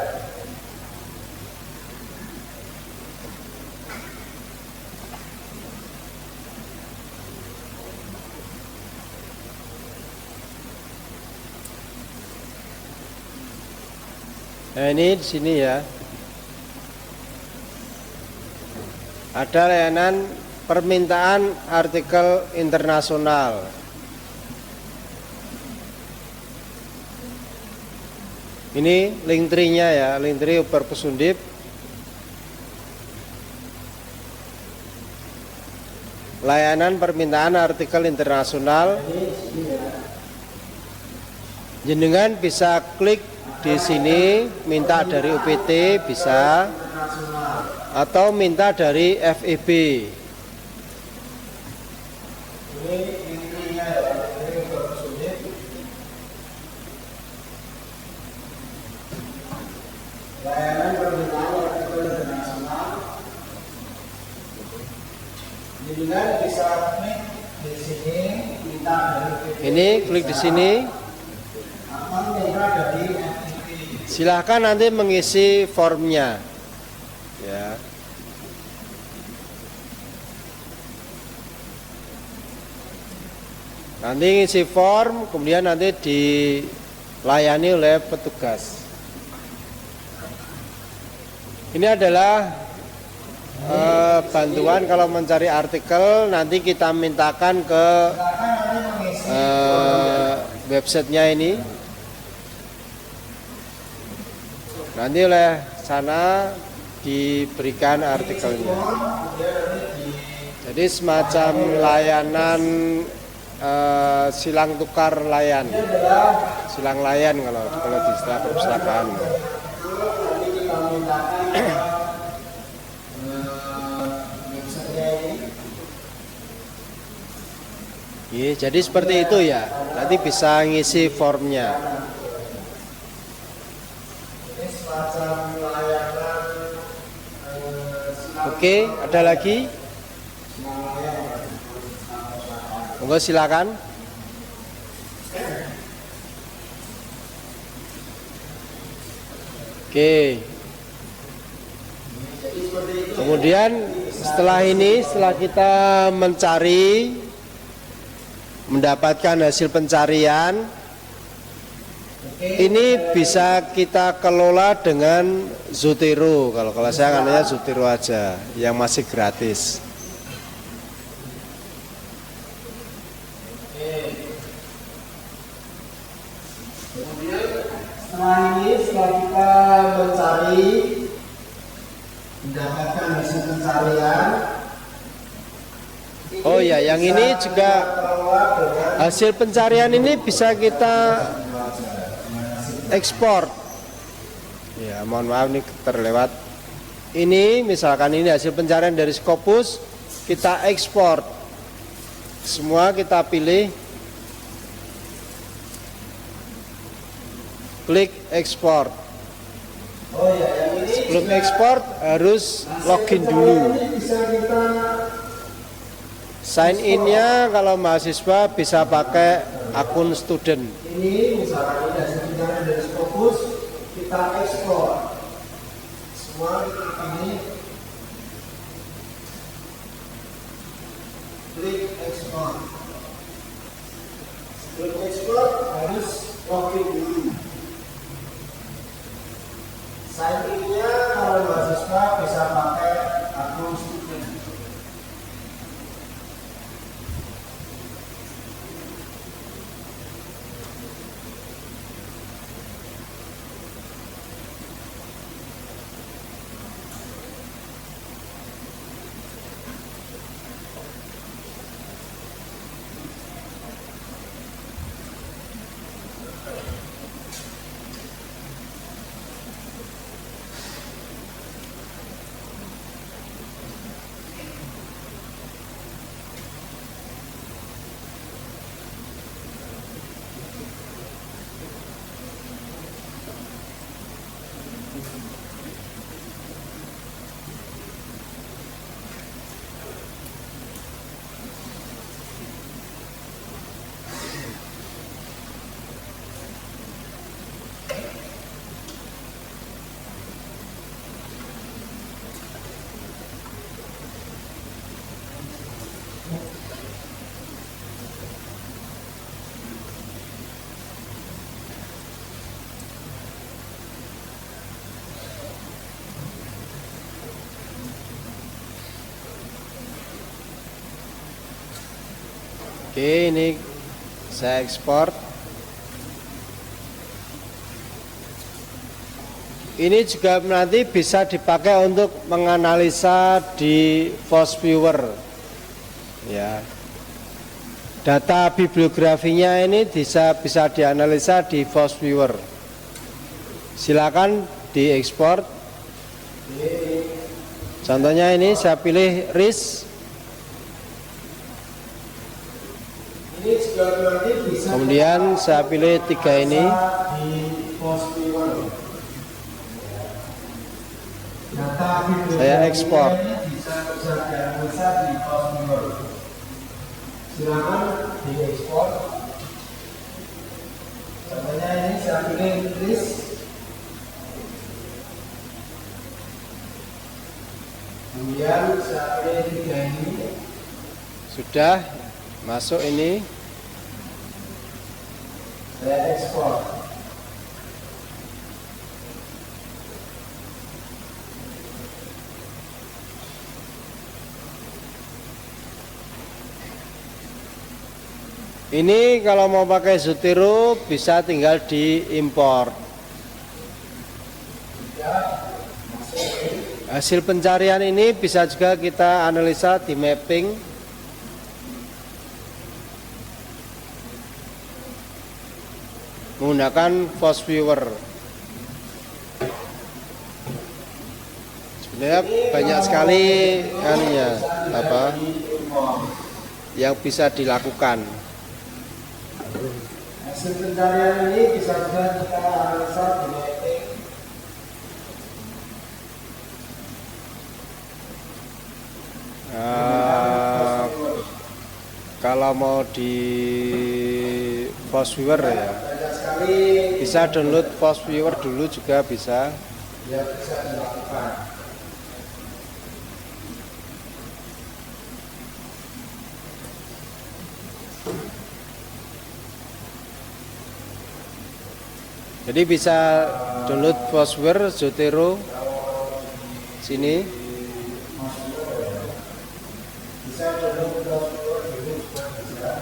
Nah, ini di sini ya. Ada layanan permintaan artikel internasional. Ini link tree-nya ya, link tree Perpus Undip. Layanan permintaan artikel internasional. Jenengan bisa klik di sini, minta dari UPT bisa, atau minta dari FEB. Layanan permintaan artikel internasional. Jenengan bisa klik di sini, minta dari UPT. Ini klik di sini. Atau minta dari silahkan nanti mengisi formnya ya. Nanti ngisi form, kemudian nanti dilayani oleh petugas. Ini adalah bantuan kalau mencari artikel, nanti kita mintakan ke websitenya ini. Nanti oleh sana diberikan artikelnya. Jadi semacam layanan silang tukar layan, silang layan kalau di istilah perpustakaan. Ya, jadi seperti itu ya. Nanti bisa ngisi formnya. Oke, ada lagi? Monggo silakan. Oke. Kemudian setelah ini, setelah kita mencari, mendapatkan hasil pencarian, ini bisa kita kelola dengan Zotero. Kalau saya ngananya Zotero aja, yang masih gratis. Kemudian setelah ini, setelah kita mencari, mendapatkan hasil pencarian. Oh ya, yang ini juga hasil pencarian ini bisa kita ekspor. Ya, mohon maaf nih terlewat. Ini misalkan ini hasil pencarian dari Scopus, kita ekspor. Semua kita pilih, klik ekspor. Oh ya, yang ini sebelum ekspor harus login dulu. Sign in-nya kalau mahasiswa bisa pakai akun student. Ini misalkan ini hasil pencarian dari Scopus, kita ekspor. Semua kita pilih, klik ekspor. Sebelum ekspor harus login dulu. Sign in-nya kalau mahasiswa bisa pakai akun student. Oke, ini saya ekspor. Ini juga nanti bisa dipakai untuk menganalisa di Force Viewer. Ya. Data bibliografinya ini bisa dianalisa di Force Viewer. Silakan diekspor. Contohnya ini saya pilih RIS. Kemudian saya pilih 3 ini. Saya ekspor. Silakan diekspor. Contohnya ini saya pilih list. Kemudian saya pilih 3 ini. Sudah masuk ini. Saya ekspor. Ini kalau mau pakai Zotero bisa tinggal diimpor. Hasil pencarian ini bisa juga kita analisa di mapping. Menggunakan Force Viewer. Sebenarnya banyak sekali yang bisa dilakukan. Hasil pencarian ini bisa juga kita analisa di mapping. Kalau mau di Force Viewer ya, bisa download Force Viewer dulu juga bisa. Ya, bisa dilakukan. Jadi bisa download Force Viewer Zotero sini. Bisa download Force Viewer dulu juga bisa.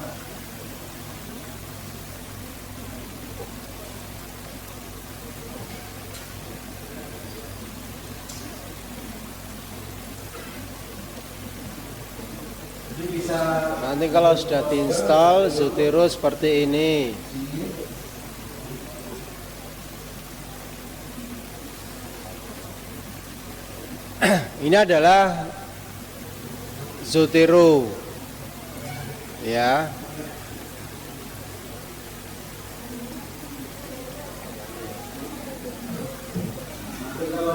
Nanti kalau sudah diinstal Zotero seperti ini. Ini adalah Zotero. Ya.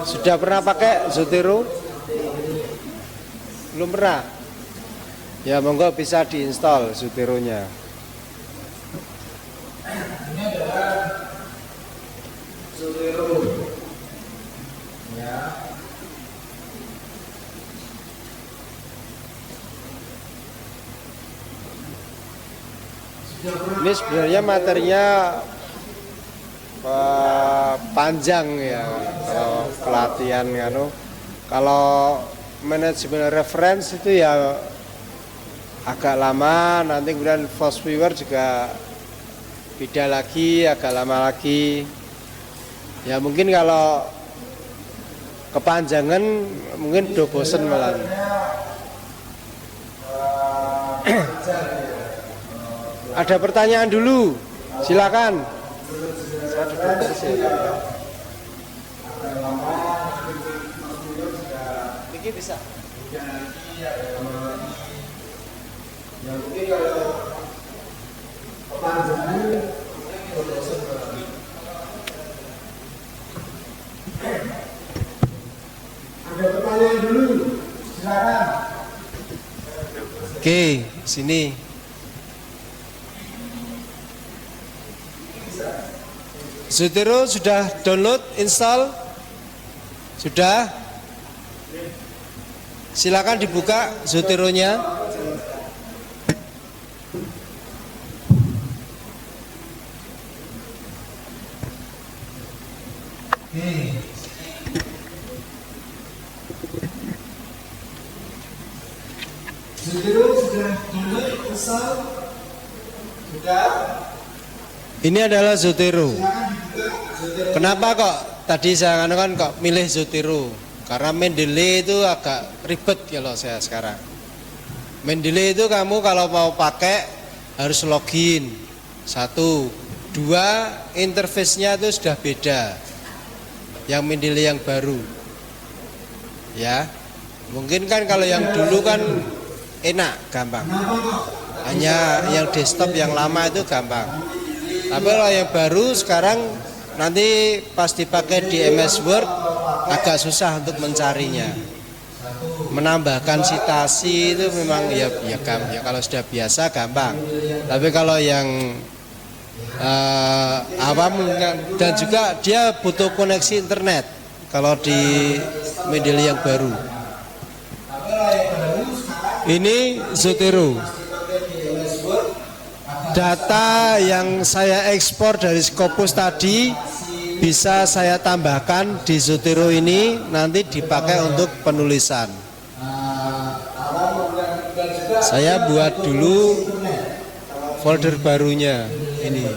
Sudah pernah pakai Zotero? Belum pernah? Ya, monggo bisa diinstal Zotero-nya. Ini adalah Zotero. Ya. Ini sebenarnya materinya panjang ya kalau pelatihan kan. Kalau manajemen reference itu ya agak lama, nanti kemudian force viewer juga beda lagi, agak lama lagi. Ya mungkin kalau kepanjangan mungkin udah bosen malah. Ada pertanyaan dulu, silakan. Saya duduk terus ya. Ini bisa. Ya mungkin kalau kepanjangan ada pertanyaan dulu, silakan. Oke, sini. Zotero sudah download, install? Sudah? Silakan dibuka Zoteronya. Zotero sudah download, install? Sudah? Ini adalah Zotero. Kenapa kok tadi saya kan kok milih Zotero? Karena Mendeley itu agak ribet kalau saya sekarang. Mendeley itu kamu kalau mau pakai harus login. 1, 2, interface-nya itu sudah beda. Yang Mendeley yang baru. Ya. Mungkin kan kalau yang dulu kan enak, gampang. Hanya yang desktop yang lama itu gampang. Tapi kalau yang baru sekarang nanti pas dipakai di MS Word agak susah untuk mencarinya. Menambahkan citasi itu memang ya kalau sudah biasa gampang. Tapi kalau yang awam dan juga dia butuh koneksi internet kalau di Mendeley yang baru. Ini Zotero. Data yang saya ekspor dari Scopus tadi bisa saya tambahkan di Zotero ini, nanti dipakai untuk penulisan. Saya buat dulu folder barunya ini,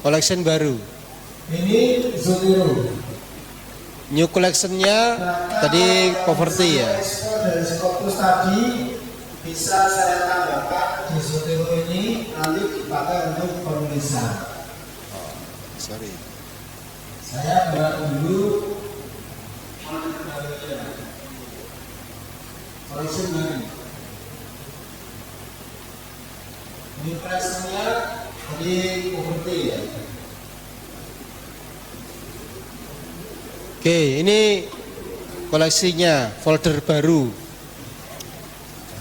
collection baru. Ini Zotero. New collectionnya tadi poverty ya. Dari Scopus tadi bisa saya tambahkan di Zotero ini, nanti dipakai untuk penulisan. Sorry. Saya buat dulu collection baru. Ini presentnya di poverty ya. Oke, ini koleksinya, folder baru.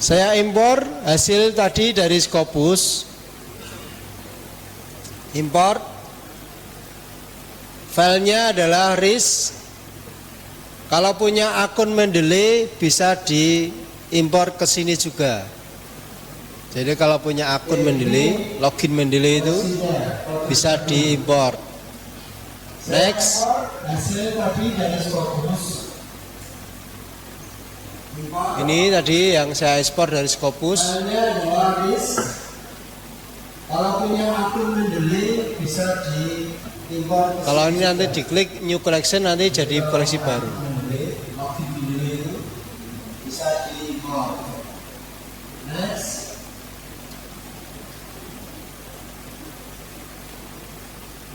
Saya impor hasil tadi dari Scopus. Import. Filenya adalah RIS. Kalau punya akun Mendeley bisa diimpor ke sini juga. Jadi kalau punya akun Mendeley, login Mendeley itu bisa diimpor. Next. Hasil tadi dari Scopus. Ini tadi yang saya ekspor dari Scopus. Filenya adalah RIS. Kalau punya akun Mendeley bisa diimpor. Kalau ini nanti diklik New Collection nanti jadi koleksi baru. Login Mendeley itu bisa diimpor. Next.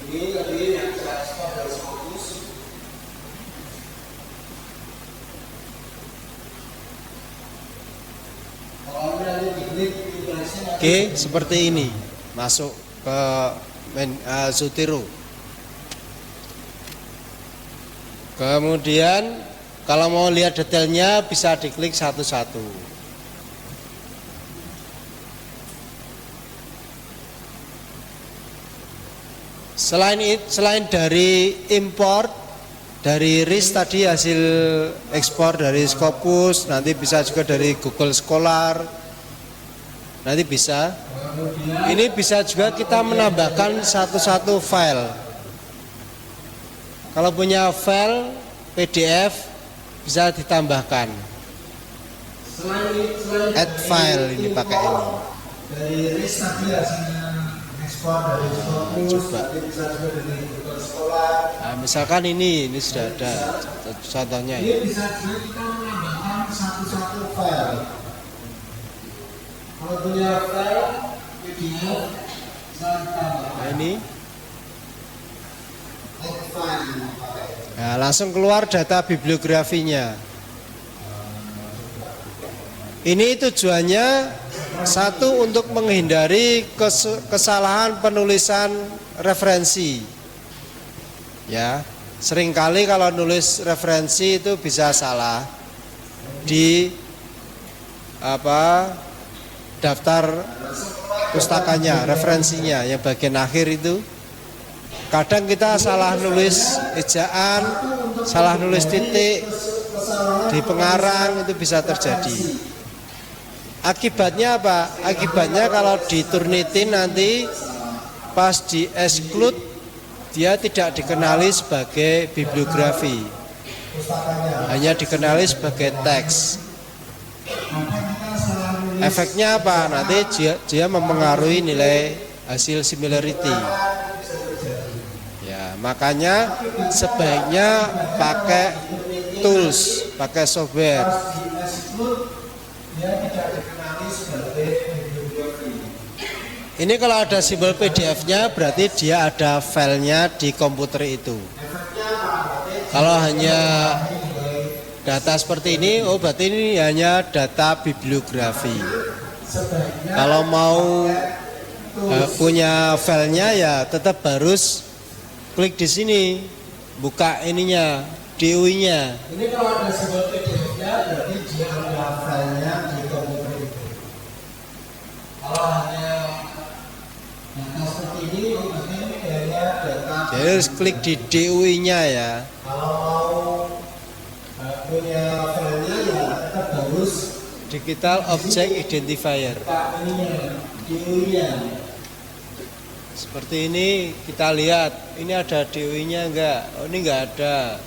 Ini tadi yang saya ekspor dari Scopus. Kalau ini nanti diklik New Collection. Oke, seperti ini. Masuk ke Zotero. Kemudian kalau mau lihat detailnya bisa diklik satu-satu. Selain dari import dari RIS tadi hasil ekspor dari Scopus, nanti bisa juga dari Google Scholar. Nanti bisa. Ini bisa juga kita menambahkan satu-satu file. Kalau punya file PDF bisa ditambahkan. Add file ini pakai ini. Dari RIS tadi hasilnya ekspor dari Coba. bisa juga dari Google Scholar. Nah, misalkan ini sudah ada contohnya Ini ya. bisa juga kita menambahkan satu-satu file. Kalau punya file PDF bisa ditambah. Nah, ini. Add file ini pakai. Nah, langsung keluar data bibliografinya. Ini tujuannya satu untuk menghindari kesalahan penulisan referensi. Ya, seringkali kalau nulis referensi itu bisa salah di daftar pustakanya, referensinya yang bagian akhir itu. Kadang kita salah nulis ejaan, salah nulis titik di pengarang, itu bisa terjadi. Akibatnya apa? Akibatnya kalau di Turnitin nanti pas di exclude dia tidak dikenali sebagai bibliografi, hanya dikenali sebagai teks. Efeknya apa? Nanti dia mempengaruhi nilai hasil similarity. Ya, makanya sebaiknya pakai tools, pakai software. Dia tidak dikenali sebagai bibliografi. Ini kalau ada simbol PDF-nya berarti dia ada filenya di komputer itu. Kalau hanya data seperti ini, oh berarti ini hanya data bibliografi. Kalau mau punya filenya ya tetap harus klik di sini, buka ininya, DOI-nya. Ini kalau ada simbol PDF-nya berarti dia ada filenya di komputer itu. Kalau hanya data seperti ini, berarti ini hanya data. Jadi harus klik di DOI-nya ya. Kalau mau punya filenya ya tetap harus Digital Object Identifier. buka ininya, DOI-nya. Seperti ini kita lihat, ini ada DOI-nya enggak? Oh ini enggak ada.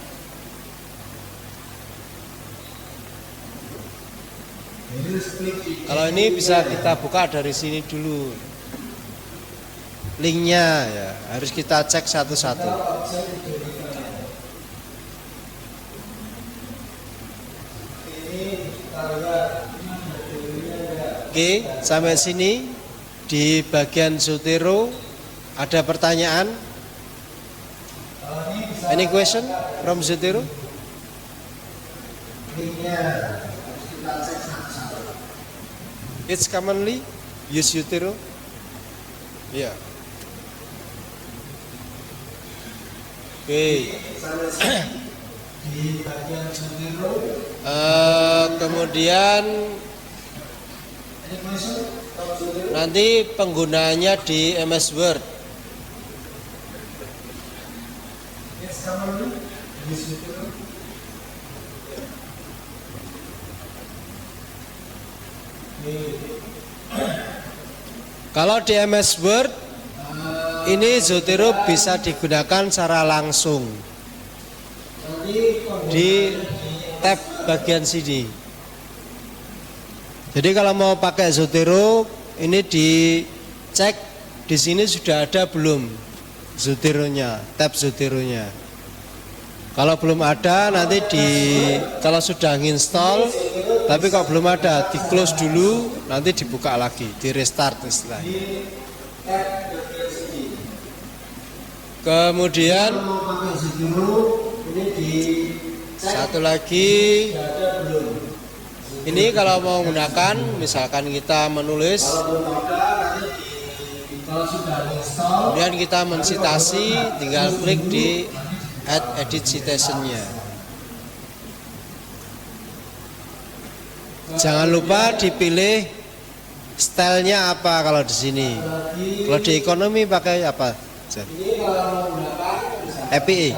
Kalau ini bisa kita buka dari sini dulu. Linknya ya harus kita cek satu-satu. Oke, sampai sini di bagian Zotero ada pertanyaan? Any question from Zotero? It's commonly use Zotero? Ya. Oke. Kemudian nanti penggunaannya di MS Word. Kalau di MS Word ini Zotero bisa digunakan secara langsung di tab bagian sini. Jadi kalau mau pakai Zotero ini dicek di sini sudah ada belum Zoteronya, tab Zoteronya. Kalau belum ada nanti kalau sudah nginstall tapi kalau belum ada di close dulu, nanti dibuka lagi, di restart istilahnya. Kemudian satu lagi, ini kalau mau menggunakan, misalkan kita menulis, kemudian kita mensitasi, tinggal klik di add edit citation-nya. Jangan lupa dipilih stylenya apa kalau di sini. Kalau di ekonomi pakai apa? API.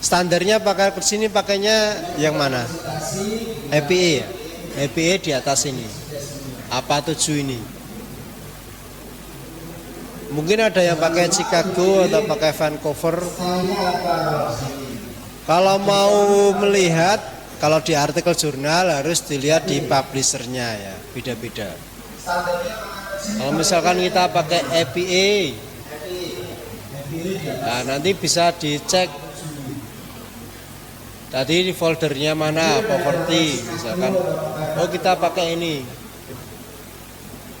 Standarnya pakai ke sini pakainya yang mana? API. API di atas ini. Apa 7 ini? Mungkin ada yang pakai Chicago atau pakai Vancouver. Kalau mau melihat, kalau di artikel jurnal harus dilihat di publishernya ya, beda-beda. Kalau misalkan kita pakai APA, nah nanti bisa dicek tadi di foldernya mana, poverty misalkan. Oh kita pakai ini.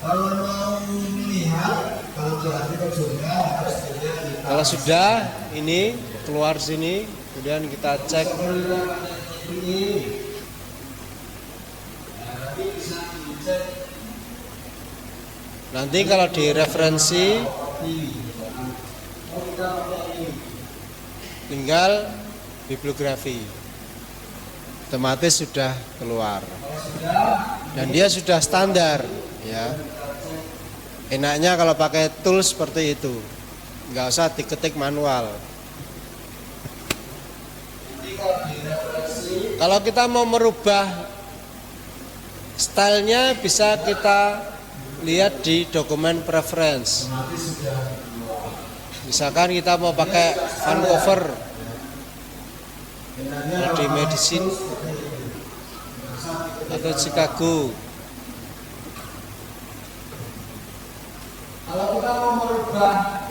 Kalau mau melihat, kalau di artikel jurnal harus dilihat di Kalau sudah ini keluar sini, kemudian kita cek. Nanti kalau di referensi tinggal bibliografi, otomatis sudah keluar dan dia sudah standar ya. Enaknya kalau pakai tools seperti itu, nggak usah diketik manual. Kalau kita mau merubah stylenya bisa kita lihat di dokumen preference. Misalkan kita mau pakai Vancouver di medicine atau Chicago. Kalau kita mau merubah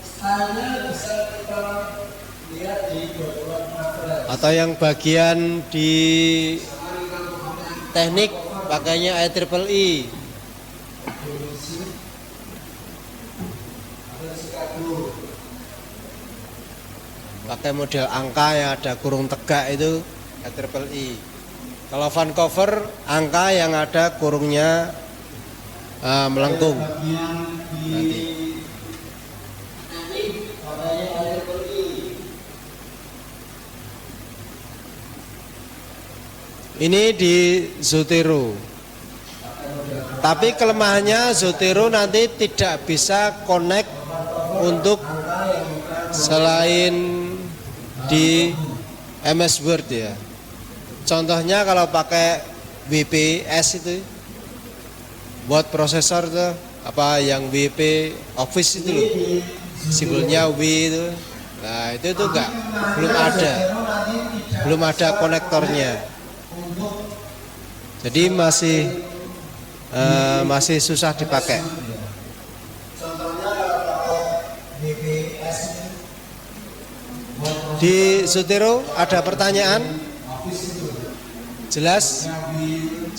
stylenya bisa kita lihat di dokumen preference. Atau yang bagian di teknik pakainya IEEE. Pakai model angka yang ada kurung tegak itu IEEE. Kalau Vancouver angka yang ada kurungnya melengkung. Nanti. Ini di Zotero. Tapi kelemahannya Zotero nanti tidak bisa connect untuk selain di MS Word ya. Contohnya kalau pakai WPS itu, buat prosesor tuh apa yang WP Office itu loh, simbolnya W itu. Nah itu tuh belum ada konektornya. Jadi masih susah dipakai. Di Zotero ada pertanyaan? Jelas?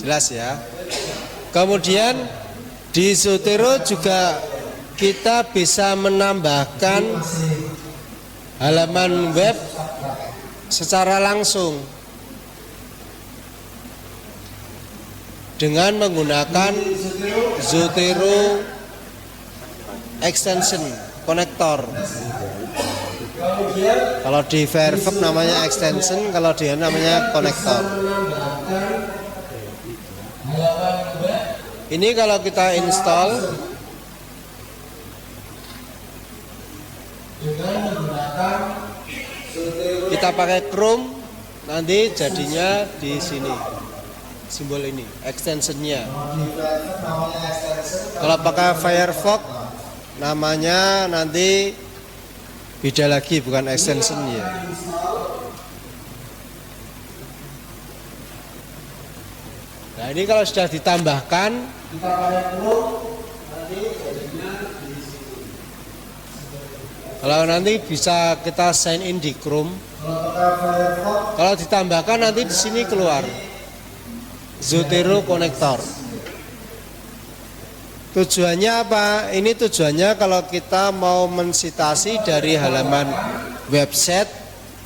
Jelas ya. Kemudian di Zotero juga kita bisa menambahkan halaman web secara langsung dengan menggunakan Zotero extension konektor. Kalau di Firefox namanya extension, kalau dia namanya konektor. Ini kalau kita install kita pakai Chrome, nanti jadinya di sini simbol ini extensionnya. Kalau pakai Firefox namanya nanti beda lagi, bukan extensionnya. Nah ini kalau sudah ditambahkan, kalau nanti bisa kita sign in di Chrome. Kalau ditambahkan nanti di sini keluar Zotero konektor. Tujuannya apa? Ini tujuannya kalau kita mau mensitasi dari halaman website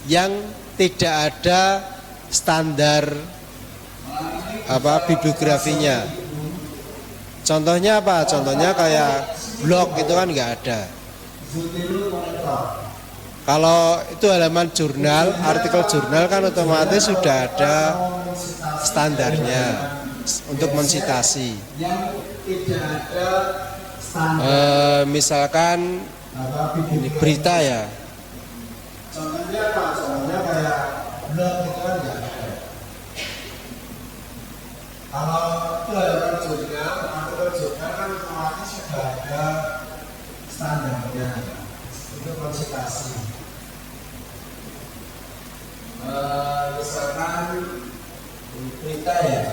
yang tidak ada standar bibliografinya. Contohnya apa? Contohnya kayak blog itu kan nggak ada. Kalau itu halaman jurnal, artikel jurnal kan otomatis sudah ada standarnya untuk mensitasi. Misalkan ini berita ya. Contohnya apa? Contohnya kayak blog itu kan nggak ada. Kalau itu halaman jurnal, artikel jurnal kan otomatis sudah ada itu konsultasi. Misalkan berita ya.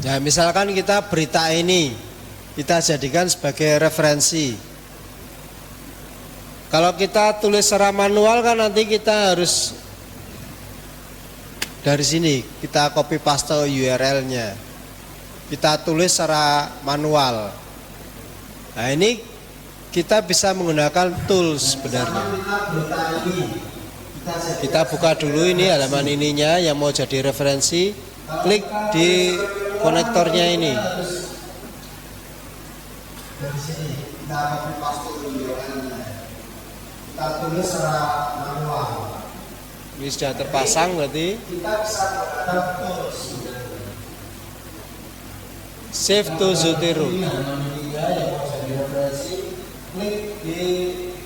Ya, misalkan kita berita ini kita jadikan sebagai referensi. Kalau kita tulis secara manual kan nanti kita harus dari sini kita copy paste URL-nya. Kita tulis secara manual. Nah, ini kita bisa menggunakan tools sebenarnya. Kita buka dulu ini halaman ininya yang mau jadi referensi, klik di konektornya ini. Dari sini kita copy paste URL-nya. Kita tulis secara manual. Ini sudah terpasang berarti. Kita bisa menggunakan tools. Save to Zotero. Ini halaman ketiga yang mau jadi referensi, klik di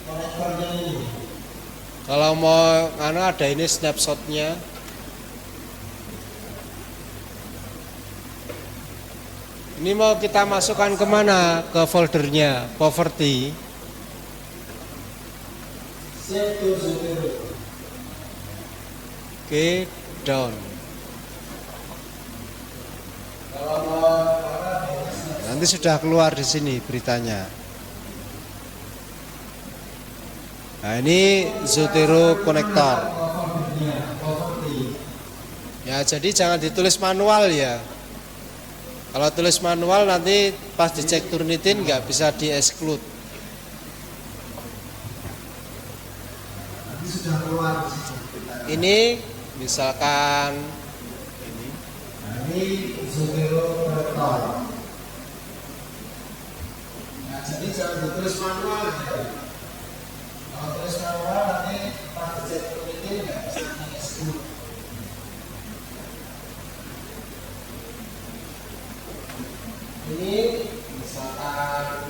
konektornya ini. Kalau mau ada ini snapshotnya. Ini mau kita masukkan kemana? Ke foldernya poverty. Save to Zotero. Oke, down. Nanti sudah keluar di sini beritanya. Nah, ini Zotero konektor. Ya, jadi jangan ditulis manual ya. Kalau tulis manual nanti pas dicek Turnitin nggak bisa di-exclude. Nanti sudah keluar di situ. Ini misalkan ini. Nah, ini Zotero konektor. Nah, jadi jangan ditulis manual ya. Kalau tulis manual nanti pas dicek Turnitin nggak bisa di-exclude. Ini misalkan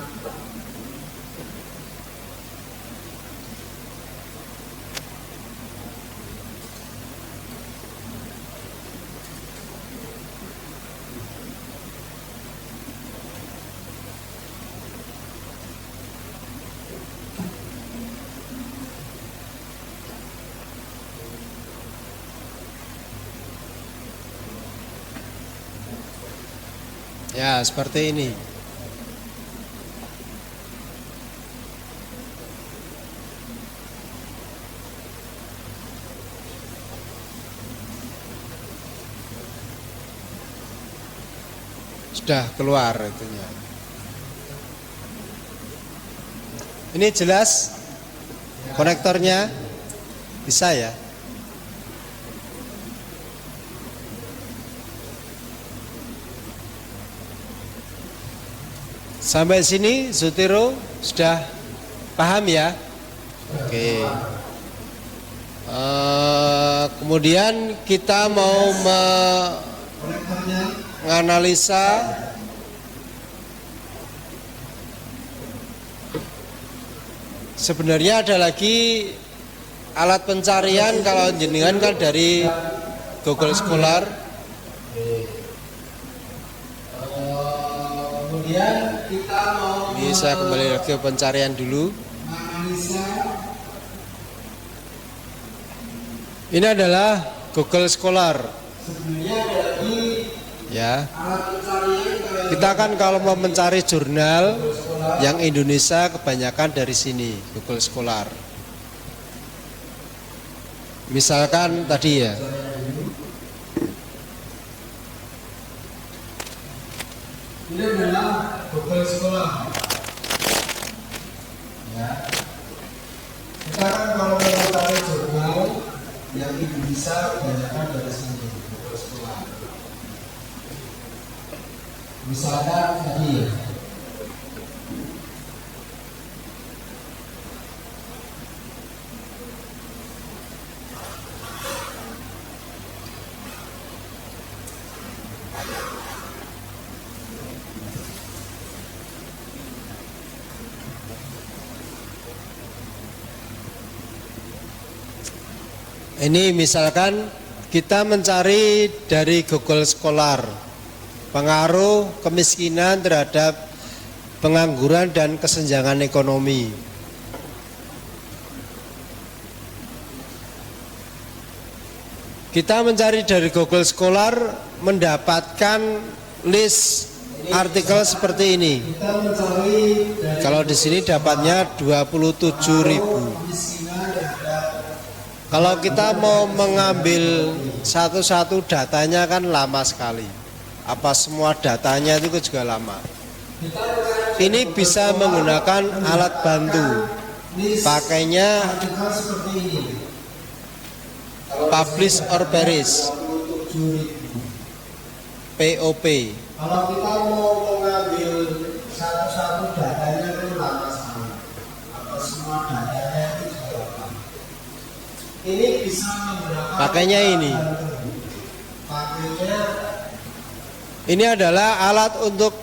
ya seperti ini. Sudah keluar itunya. Ini jelas konektornya bisa ya. Sampai sini Zotero sudah paham ya? Oke. Kemudian kita mau menganalisa sebenarnya ada lagi alat pencarian kalau jenengan kan dari Google Scholar. kemudian kita mau Bisa kembali lagi ke pencarian dulu. menganalisa. Ini adalah Google Scholar. Sebenarnya ada lagi Ya. alat pencarian Kita kan kalau mau mencari jurnal yang Indonesia kebanyakan dari sini, Google Scholar. Misalkan tadi ya. ini adalah Google Scholar. Ya. Kita kan kalau mau mencari jurnal yang Indonesia kebanyakan dari sini, Google Scholar. Misalkan tadi ya. Ini misalkan kita mencari dari Google Scholar. pengaruh kemiskinan terhadap pengangguran dan kesenjangan ekonomi. Kita mencari dari Google Scholar mendapatkan list artikel seperti ini. Kalau di sini dapatnya 27.000. Kalau kita mau mengambil satu-satu datanya kan lama sekali. Apa semua datanya itu juga lama. Ini bisa menggunakan alat bantu. Pakainya publish or perish, POP. Kalau kita mau mengambil satu-satu datanya itu lama sekali. Apa semua datanya itu juga lama. Ini bisa menggunakan Pakainya ini. pakainya Ini adalah alat untuk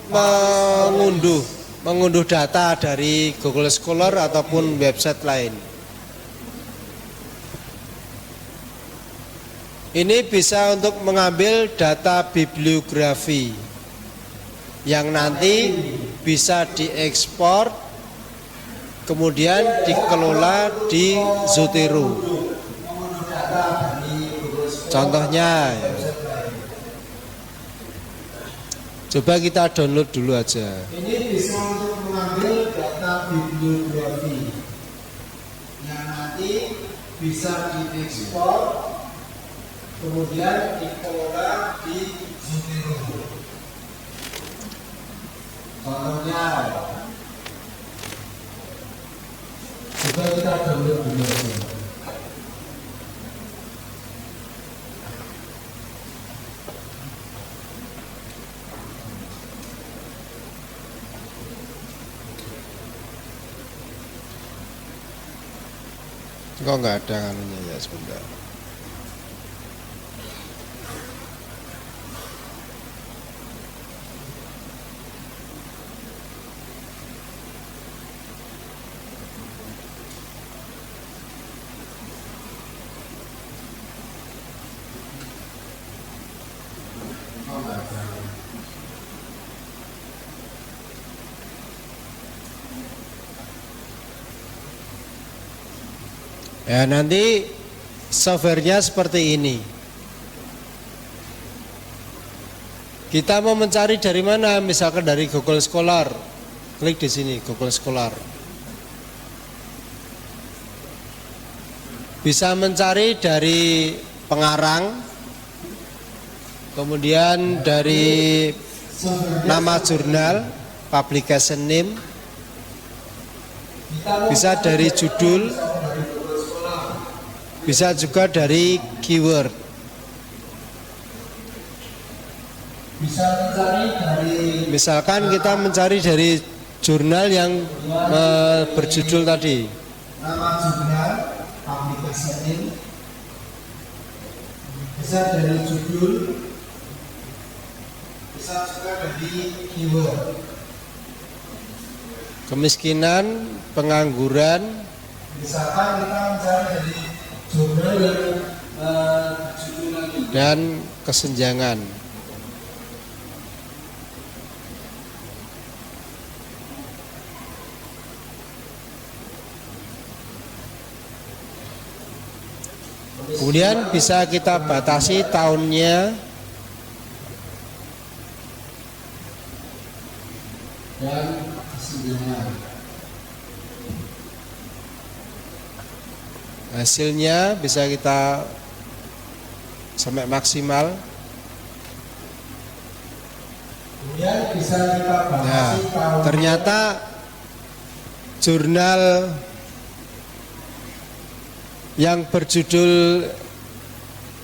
mengunduh data dari Google Scholar ataupun website lain. Ini bisa untuk mengambil data bibliografi yang nanti bisa diekspor kemudian dikelola di Zotero. Contohnya ya. Coba kita download dulu aja. ini bisa untuk mengambil data bibliografi yang nanti bisa diekspor kemudian dikelola di Zotero. Contohnya, coba kita download dulu aja. Kok nggak ada anunya ya sebentar. Ya nanti softwarenya seperti ini. Kita mau mencari dari mana? Misalkan dari Google Scholar. Klik di sini Google Scholar. Bisa mencari dari pengarang, kemudian dari nama jurnal, publication name, bisa dari judul, bisa juga dari keyword. Bisa mencari dari Misalkan kita mencari dari jurnal yang berjudul tadi. nama jurnal, publication name, bisa dari judul, bisa juga dari keyword. Kemiskinan, pengangguran, Misalkan kita mencari dari jurnal yang berjudul lagi. dan kesenjangan. Kemudian bisa kita batasi tahunnya, Dan kesenjangan. hasilnya bisa kita sampai maksimal. Kemudian bisa kita Nah, batasi tahun. ternyata jurnal yang berjudul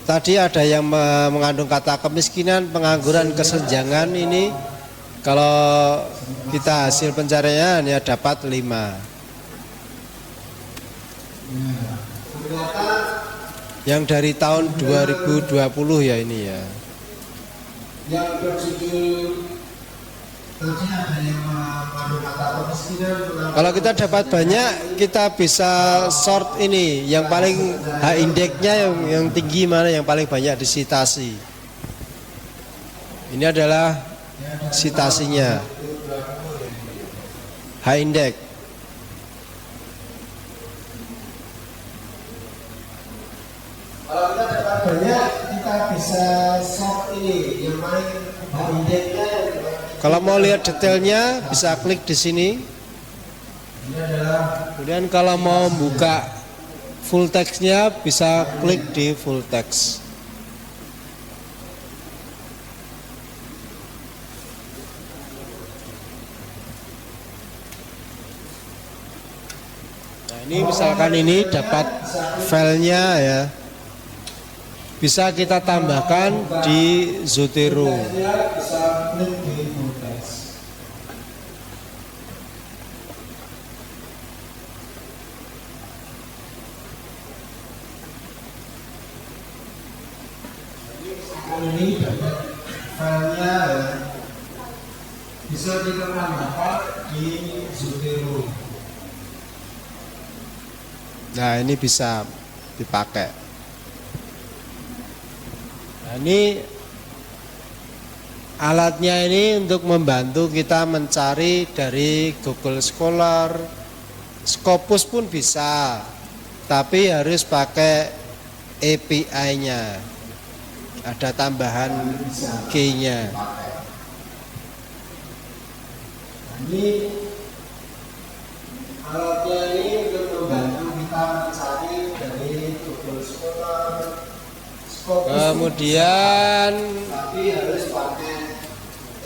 tadi ada yang mengandung kata kemiskinan, pengangguran, kesenjangan ini kalau kita hasil pencariannya dapat 5. Yang dari tahun 2020 ya ini ya. Yang berjudul tadi ada yang mengandung kata kemiskinan. Kalau kita dapat banyak, kita bisa sort ini. Yang paling H-indexnya yang tinggi mana, yang paling banyak disitasi. Ini adalah citasinya, H-index. Kalau kita dapat banyak, kita bisa sort ini yang main H-indexnya. Kalau mau lihat detailnya bisa klik di sini. Ini adalah Kemudian kalau mau buka full text-nya bisa klik di full text. Nah, ini misalkan ini dapat filenya ya. Bisa kita tambahkan di Zotero. dia bisa klik di full text. Ini dapat filenya ya. Bisa kita tambahkan di Zotero. Nah, ini bisa dipakai. Nah, ini alatnya ini untuk membantu kita mencari dari Google Scholar, Scopus pun bisa, tapi harus pakai API-nya. Ada tambahan key-nya. Ini alatnya ini untuk membantu kita mencari dari Google Scholar, Scopus, Kemudian tapi harus pakai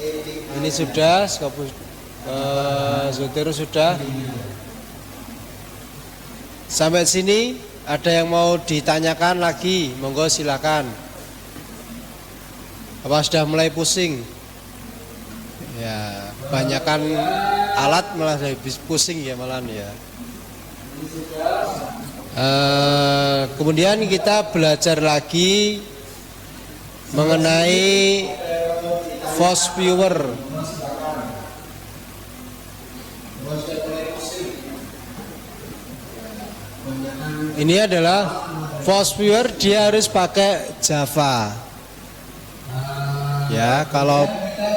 API. ini sudah Scopus, Zotero sudah. Sampai sini ada yang mau ditanyakan lagi? Monggo silakan. Apa sudah mulai pusing? Ya, kebanyakan alat malah pusing ya malahan ya. Kemudian kita belajar lagi mengenai force viewer. Ini adalah force viewer, dia harus pakai Java. Ya, kalau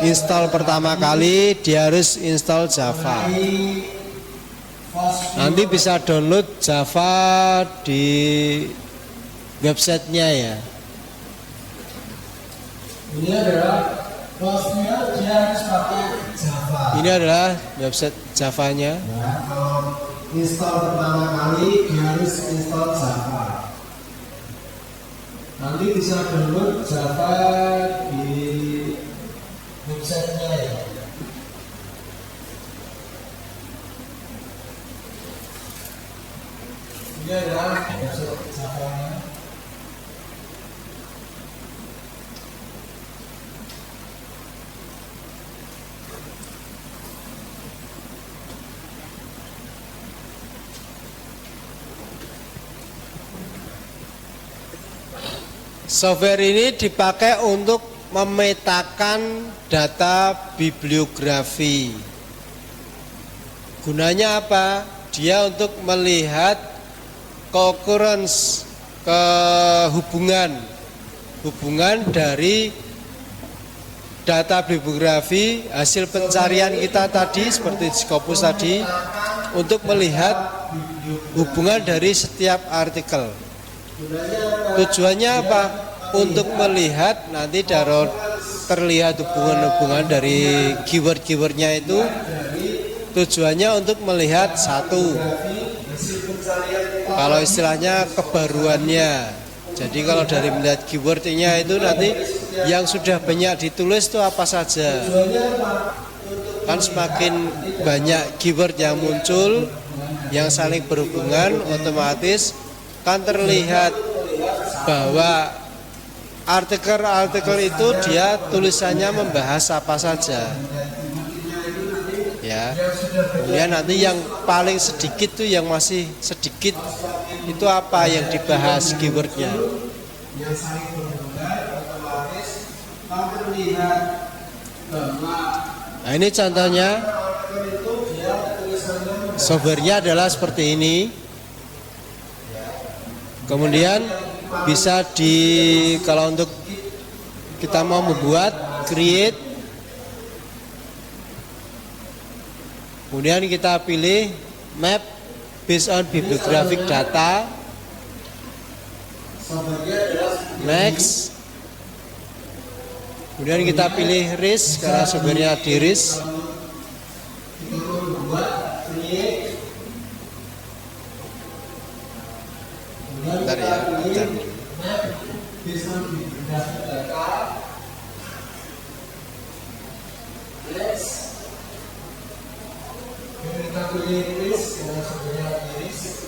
install pertama kali dia harus install Java. Nanti bisa download Java di websitenya ya. Ini adalah Postnya dia harus pakai Java. Ini adalah website Javanya. Ya, kalau install pertama kali dia harus install Java. Nanti bisa download Java di websitenya ya. Ini adalah website Java-nya. Software ini dipakai untuk memetakan data bibliografi. Gunanya apa? Dia untuk melihat concurrence, hubungan dari data bibliografi hasil pencarian kita tadi seperti Scopus tadi, untuk melihat hubungan dari setiap artikel. Tujuannya apa? Untuk melihat nanti terlihat hubungan-hubungan dari keyword-keywordnya itu. Tujuannya untuk melihat satu, kalau istilahnya kebaruannya. Jadi kalau dari melihat keywordnya itu nanti yang sudah banyak ditulis itu apa saja. Kan semakin banyak keyword yang muncul yang saling berhubungan, otomatis kan terlihat bahwa artikel-artikel itu dia tulisannya membahas apa saja. Ya. Kemudian nanti yang paling sedikit tuh yang masih sedikit itu apa yang dibahas keywordnya. Yang saling berhubungan otomatis kan terlihat bahwa Nah ini contohnya itu dia tulisannya softwarenya adalah seperti ini. Kemudian bisa kalau untuk kita mau membuat create Kemudian kita pilih map based on bibliographic data. Next. Kemudian kita pilih RIS karena sumbernya di RIS. Bentar ya, bentar. Kita pilih RIS karena sumbernya di RIS.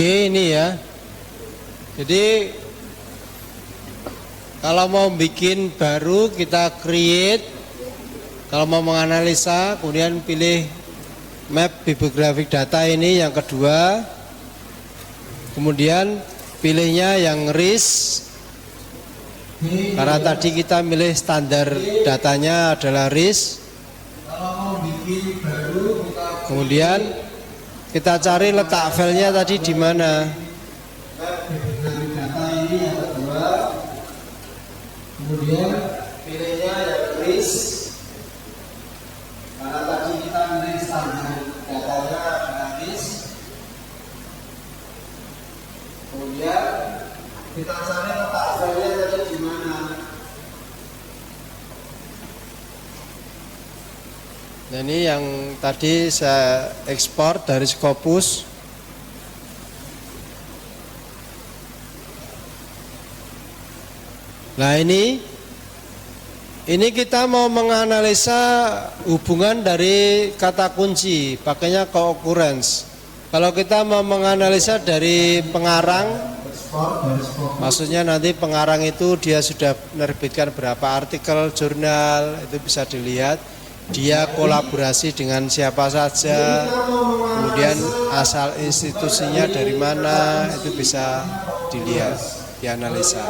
Oke, ini ya. Jadi kalau mau bikin baru kita create. Kalau mau menganalisa kemudian pilih map bibliographic data ini yang kedua. Kemudian pilihnya yang RIS. Karena tadi kita milih standar datanya adalah RIS. Kalau mau bikin baru Kemudian kita cari letak filenya tadi di mana. bibliographic data ini yang kedua. Kemudian pilihnya yang RIS. Karena tadi kita milih standar datanya adalah RIS. Kemudian kita cari letak filenya tadi di mana. Nah, ini yang tadi saya ekspor dari Scopus. Nah, ini kita mau menganalisa hubungan dari kata kunci, pakainya co-occurrence. Kalau kita mau menganalisa dari pengarang, Maksudnya nanti pengarang itu dia sudah menerbitkan berapa artikel jurnal, itu bisa dilihat. Dia kolaborasi dengan siapa saja, kemudian asal institusinya dari mana, itu bisa dilihat, dianalisa.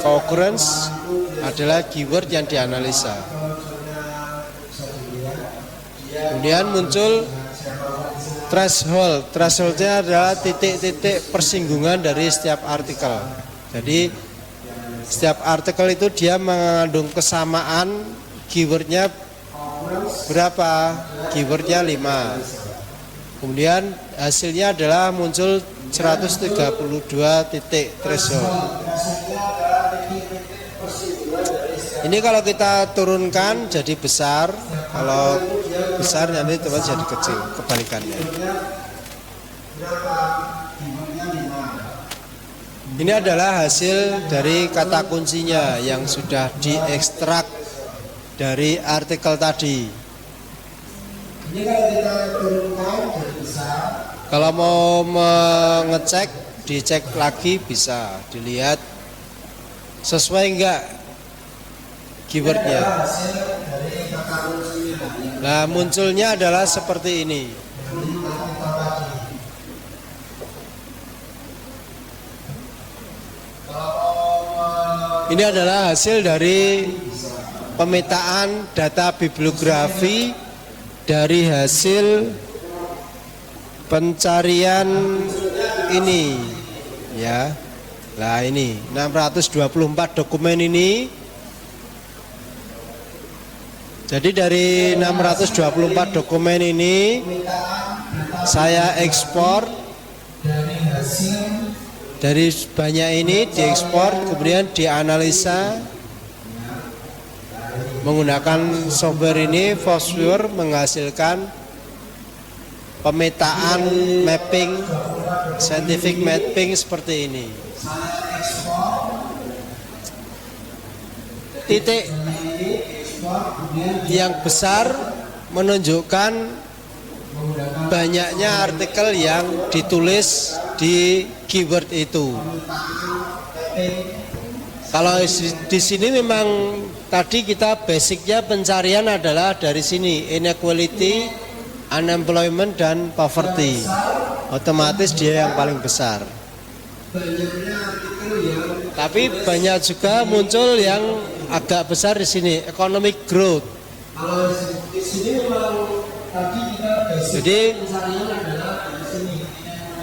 Concurrence adalah keyword yang dianalisa. Kemudian muncul threshold. Thresholdnya adalah titik-titik persinggungan dari setiap artikel. Jadi setiap artikel itu dia mengandung kesamaan, keywordnya berapa? Keywordnya 5. Kemudian hasilnya adalah muncul 132 titik threshold. Ini kalau kita turunkan jadi besar, kalau besar nanti teman jadi kecil, kebalikannya. Ini adalah hasil dari kata kuncinya yang sudah diekstrak dari artikel tadi. Ini kalau kita turunkan jadi besar. Kalau mau mengecek, dicek lagi bisa dilihat sesuai enggak keywordnya. Nah, munculnya adalah seperti ini. Ini adalah hasil dari pemetaan data bibliografi dari hasil pencarian ini, ya. Nah, ini 624 dokumen ini. Jadi dari 624 dokumen ini saya ekspor dari banyak ini, diekspor kemudian dianalisa menggunakan software ini. Foursquare menghasilkan pemetaan mapping, scientific mapping seperti ini. Titik yang besar menunjukkan banyaknya artikel yang ditulis di keyword itu. Kalau di sini memang tadi kita basicnya pencarian adalah dari sini, inequality, unemployment, dan poverty. Otomatis dia yang paling besar. Tapi banyak juga muncul yang agak besar di sini, economic growth. Jadi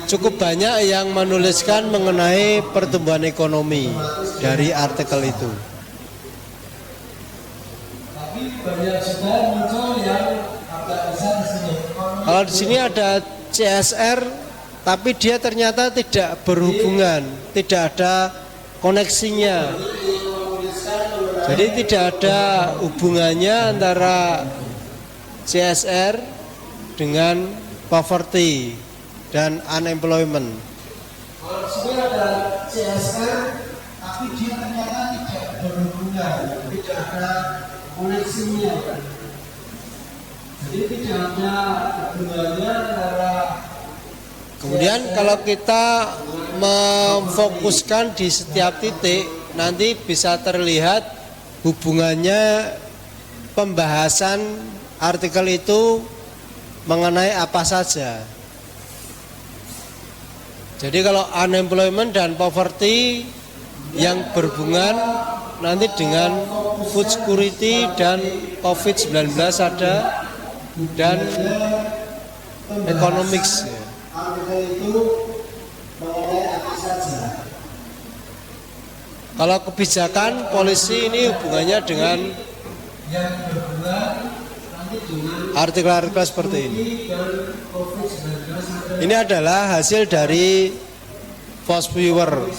cukup banyak yang menuliskan mengenai pertumbuhan ekonomi dari artikel itu. Kalau di sini ada CSR, tapi dia ternyata tidak berhubungan, tidak ada koneksinya. Jadi tidak ada hubungannya antara CSR dengan poverty dan unemployment. Kalau di sini ada CSR, tapi dia ternyata tidak berhubungan, tidak ada koneksinya. Jadi tidak ada hubungannya antara. Kemudian kalau kita memfokuskan di setiap titik, nanti bisa terlihat hubungannya pembahasan artikel itu mengenai apa saja. Jadi kalau unemployment dan poverty yang berhubungan nanti dengan food security dan COVID-19 ada, dan economics. Kalau kebijakan polisi ini hubungannya dengan artikel-artikel seperti ini. Ini adalah hasil dari Foursquare.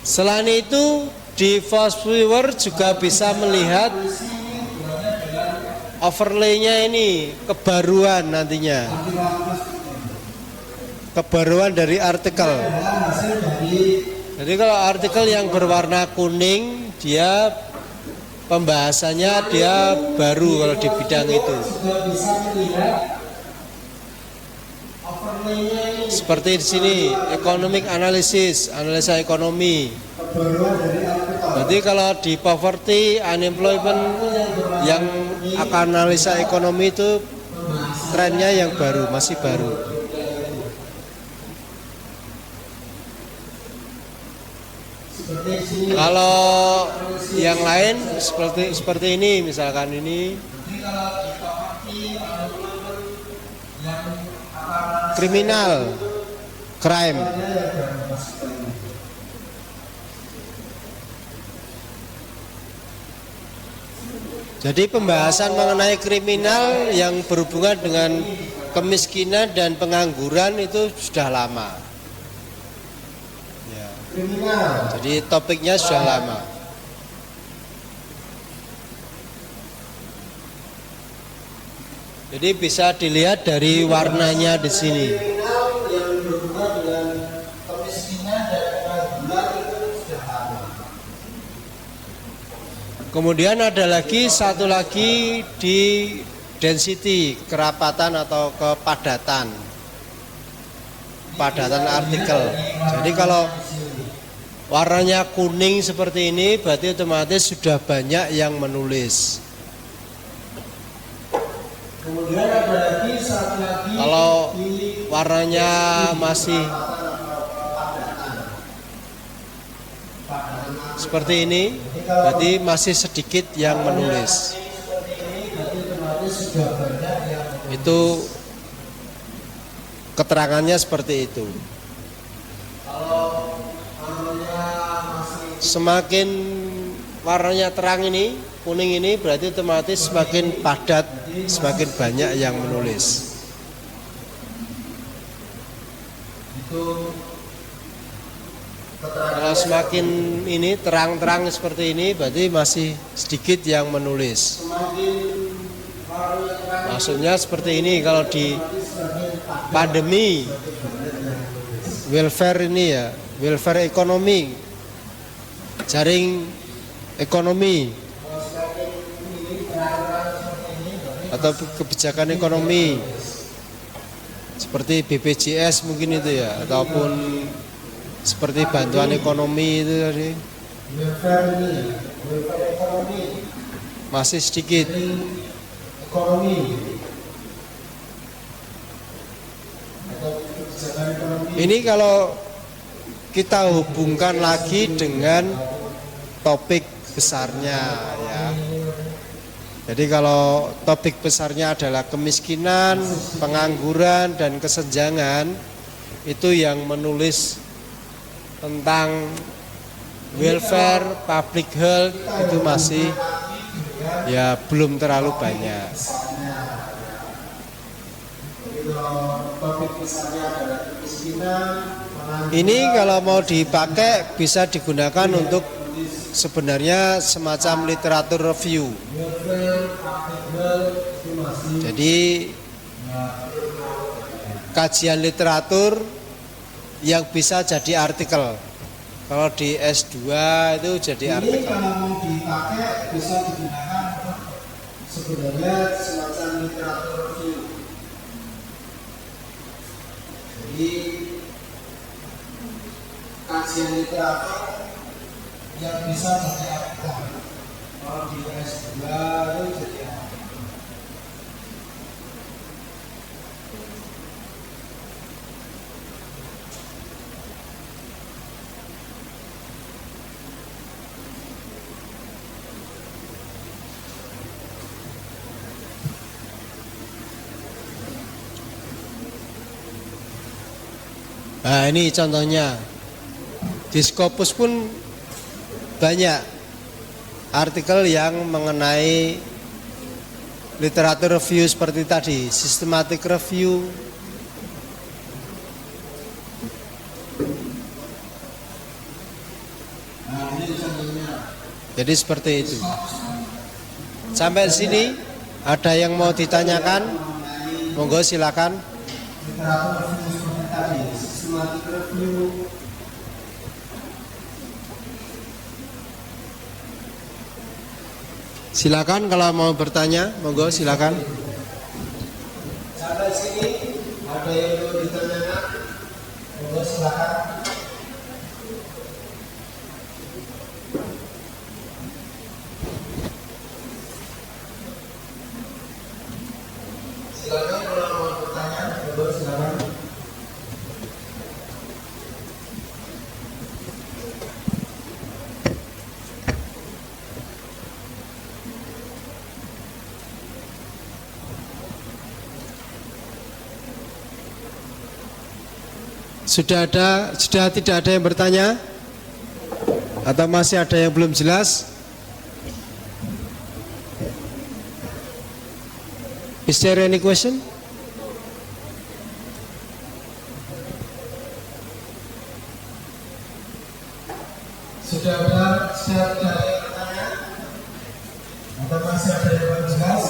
Selain itu, di Foursquare juga bisa melihat overlay-nya ini, kebaruan nantinya. Kebaruan dari artikel. Jadi kalau artikel yang berwarna kuning, dia pembahasannya dia baru kalau di bidang itu. Seperti di sini, economic analysis, analisa ekonomi. Berarti kalau di poverty, unemployment yang akan analisa ekonomi itu trennya yang baru, masih baru. Kalau yang lain seperti ini, misalkan ini kriminal, crime. Jadi pembahasan mengenai kriminal yang berhubungan dengan kemiskinan dan pengangguran itu sudah lama. Ya. Jadi topiknya sudah lama. Jadi bisa dilihat dari warnanya di sini. Kemudian ada lagi satu lagi di density, kerapatan atau kepadatan. Padatan artikel. Jadi kalau warnanya kuning seperti ini berarti otomatis sudah banyak yang menulis. Kemudian ada lagi satu lagi. Kalau warnanya masih seperti ini, berarti masih sedikit yang menulis. Itu keterangannya seperti itu. Semakin warnanya terang ini, kuning ini, berarti otomatis semakin padat, semakin banyak yang menulis. Kalau semakin ini terang-terang seperti ini, berarti masih sedikit yang menulis. Maksudnya seperti ini, kalau di pandemi, welfare ini ya, welfare ekonomi, jaring ekonomi, atau kebijakan ekonomi, seperti BPJS mungkin itu ya, ataupun seperti bantuan ekonomi itu tadi masih sedikit. Ini kalau kita hubungkan lagi dengan topik besarnya ya. Jadi kalau topik besarnya adalah kemiskinan, pengangguran, dan kesenjangan, itu yang menulis tentang welfare, public health itu masih ya belum terlalu banyak. Ini kalau mau dipakai bisa digunakan untuk sebenarnya semacam literatur review. Jadi kajian literatur yang bisa jadi artikel. Kalau di S2 itu jadi artikel. Ini kalau mau dipakai bisa digunakan untuk sebenarnya semacam literatur review. Jadi kajian literatur yang bisa jadi artikel. Kalau di S2 itu jadi artikel. Nah ini contohnya, di Scopus pun banyak artikel yang mengenai literatur review seperti tadi, systematic review. Nah, ini contohnya. Jadi seperti itu. Sampai sini ada yang mau ditanyakan? Monggo silakan. Literatur review seperti tadi. Silakan kalau mau bertanya, monggo silakan. Sampai sini ada yang mau ditanyakan? silakan. Silakan kalau mau bertanya, silakan. Sudah tidak ada yang bertanya? Atau masih ada yang belum jelas? Is there any question? Sudah tidak ada yang bertanya? Atau masih ada yang belum jelas?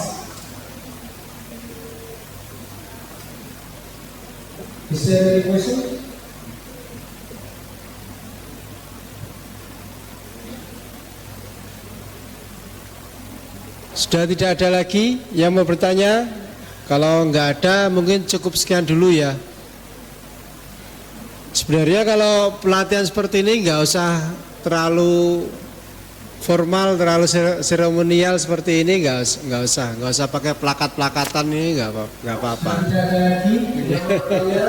Is there any question? Sudah tidak ada lagi yang mau bertanya? Kalau nggak ada mungkin cukup sekian dulu ya. Sebenarnya kalau pelatihan seperti ini nggak usah terlalu formal, terlalu seremonial seperti ini, nggak usah pakai plakat-plakatan ini, nggak apa-apa. Tidak ada lagi yang bertanya?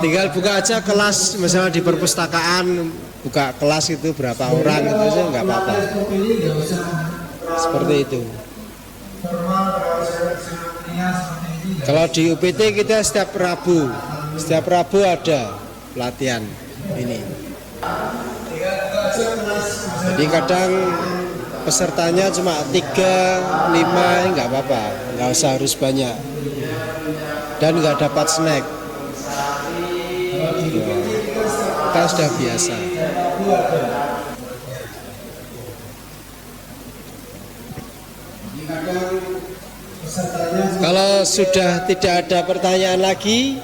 Tinggal buka aja kelas, misalnya di perpustakaan buka kelas itu berapa orang itu sih nggak apa-apa. Pelatihan seperti ini nggak usah Seperti itu. formal, terlalu seremonial seperti ini. nggak Kalau di UPT kita setiap Rabu ada pelatihan ini. Jadi kadang pesertanya cuma 3, 5, nggak apa-apa, nggak usah harus banyak. Dan nggak dapat snack. Kita sudah biasa. Kalau sudah tidak ada pertanyaan lagi,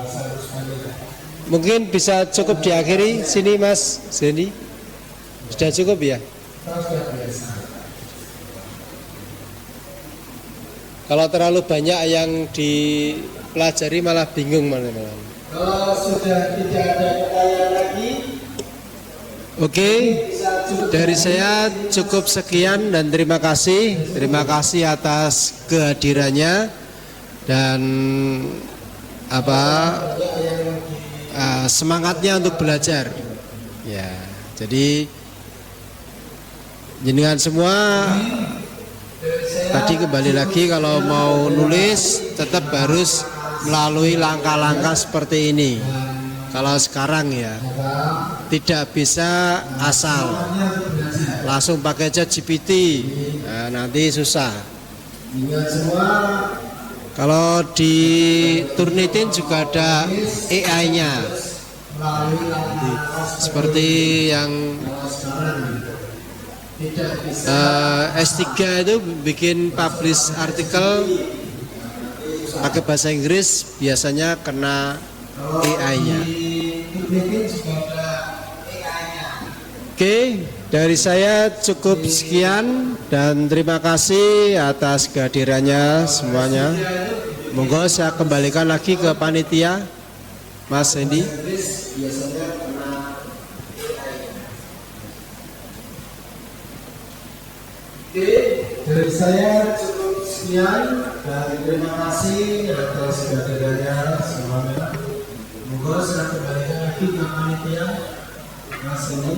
mungkin bisa cukup diakhiri sini Mas Zendi. Sudah cukup ya? Kalau terlalu banyak yang dipelajari malah bingung malah. Kalau sudah tidak ada pertanyaan lagi, Oke, dari saya cukup sekian dan terima kasih. Terima kasih atas kehadirannya dan semangatnya untuk belajar. Ya, jadi jenengan semua tadi kembali lagi kalau mau nulis tetap harus melalui langkah-langkah seperti ini. Kalau sekarang ya tidak bisa asal langsung pakai ChatGPT, nah, nanti susah. Kalau di Turnitin juga ada AI-nya, seperti yang S3 itu bikin publish artikel pakai bahasa Inggris biasanya kena AI-nya. Oke, dari saya cukup sekian dan terima kasih atas kehadirannya semuanya. Monggo saya kembalikan lagi ke panitia, Mas Hendy. dari saya cukup sekian dan terima kasih atas kehadirannya semuanya. Moga saya kembalikan lagi ke panitia Mas ini.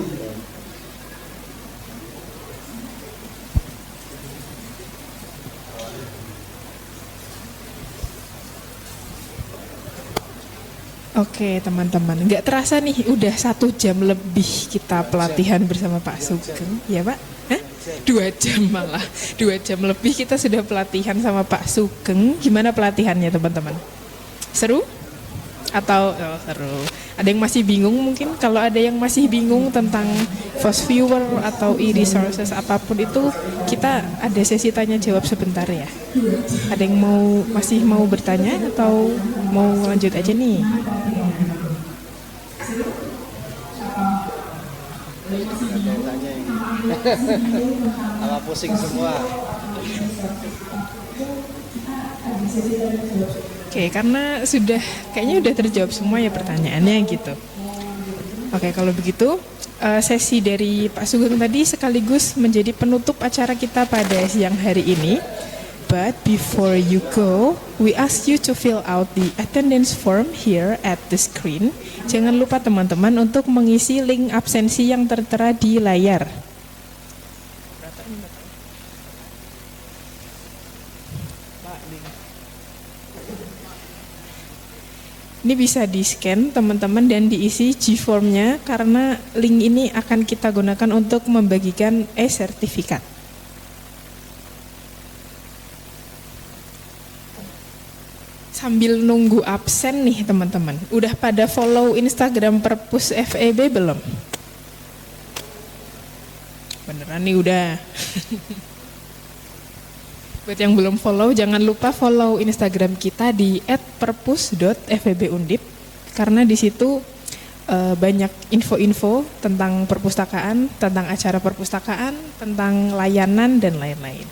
Oke teman-teman, nggak terasa nih udah 1 jam lebih kita pelatihan bersama Pak Sugeng, ya Pak? Hah? 2 jam malah, 2 jam lebih kita sudah pelatihan sama Pak Sugeng. Gimana pelatihannya teman-teman? Seru? Atau seru? Ada yang masih bingung mungkin? Kalau ada yang masih bingung tentang Fast Viewer atau e-resources apapun itu, kita ada sesi tanya jawab sebentar ya. Ada yang masih mau bertanya atau mau lanjut aja nih? Apa pusing semua? Oke, karena kayaknya udah terjawab semua ya pertanyaannya gitu. Oke, kalau begitu sesi dari Pak Sugeng tadi sekaligus menjadi penutup acara kita pada siang hari ini. But before you go, we ask you to fill out the attendance form here at the screen. Jangan lupa teman-teman untuk mengisi link absensi yang tertera di layar. Ini bisa di-scan teman-teman dan diisi G-form-nya karena link ini akan kita gunakan untuk membagikan e-sertifikat. Sambil nunggu absen nih teman-teman, udah pada follow Instagram Perpus FEB belum? Beneran nih udah. Buat yang belum follow, jangan lupa follow Instagram kita di @perpus.febundip karena di situ banyak info-info tentang perpustakaan, tentang acara perpustakaan, tentang layanan dan lain-lain.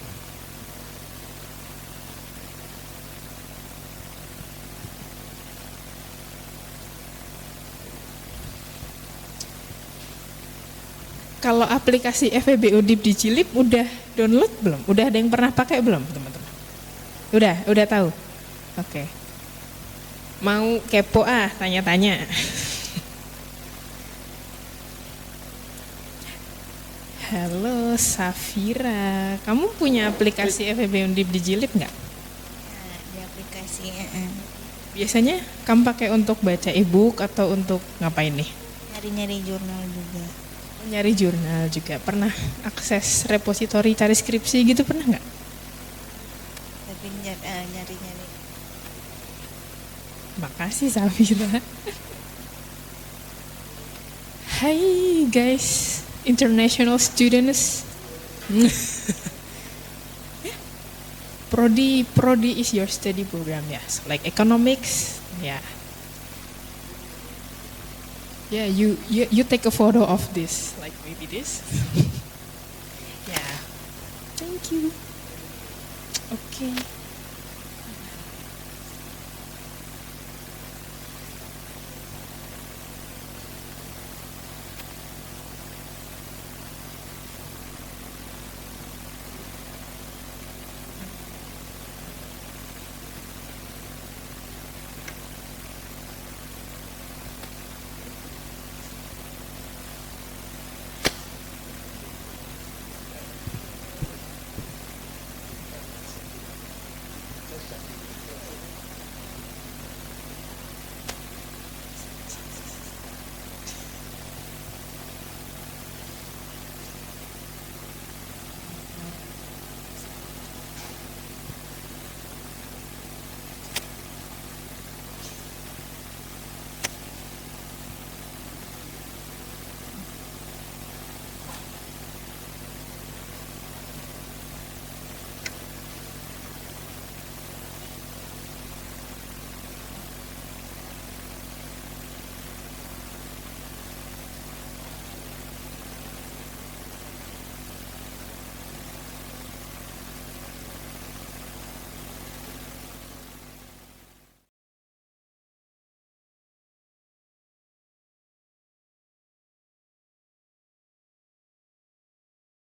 Kalau aplikasi FEB Undip di Cilip udah download belum? Udah ada yang pernah pakai belum, teman-teman? Udah tahu? Oke. Mau kepo tanya-tanya. Halo Safira, kamu punya aplikasi FEB Undip di Cilip nggak? Di aplikasi. Biasanya kamu pakai untuk baca e-book atau untuk ngapain nih? Nyari-nyari jurnal juga. Nyari jurnal juga. Pernah akses repositori cari skripsi gitu pernah nggak? Tapi nyari-nyari. Makasih Safira. Hai guys, international students. Prodi is your study program, yes, like economics, yeah. Yeah, you take a photo of this, like maybe this. Yeah. Thank you. Okay.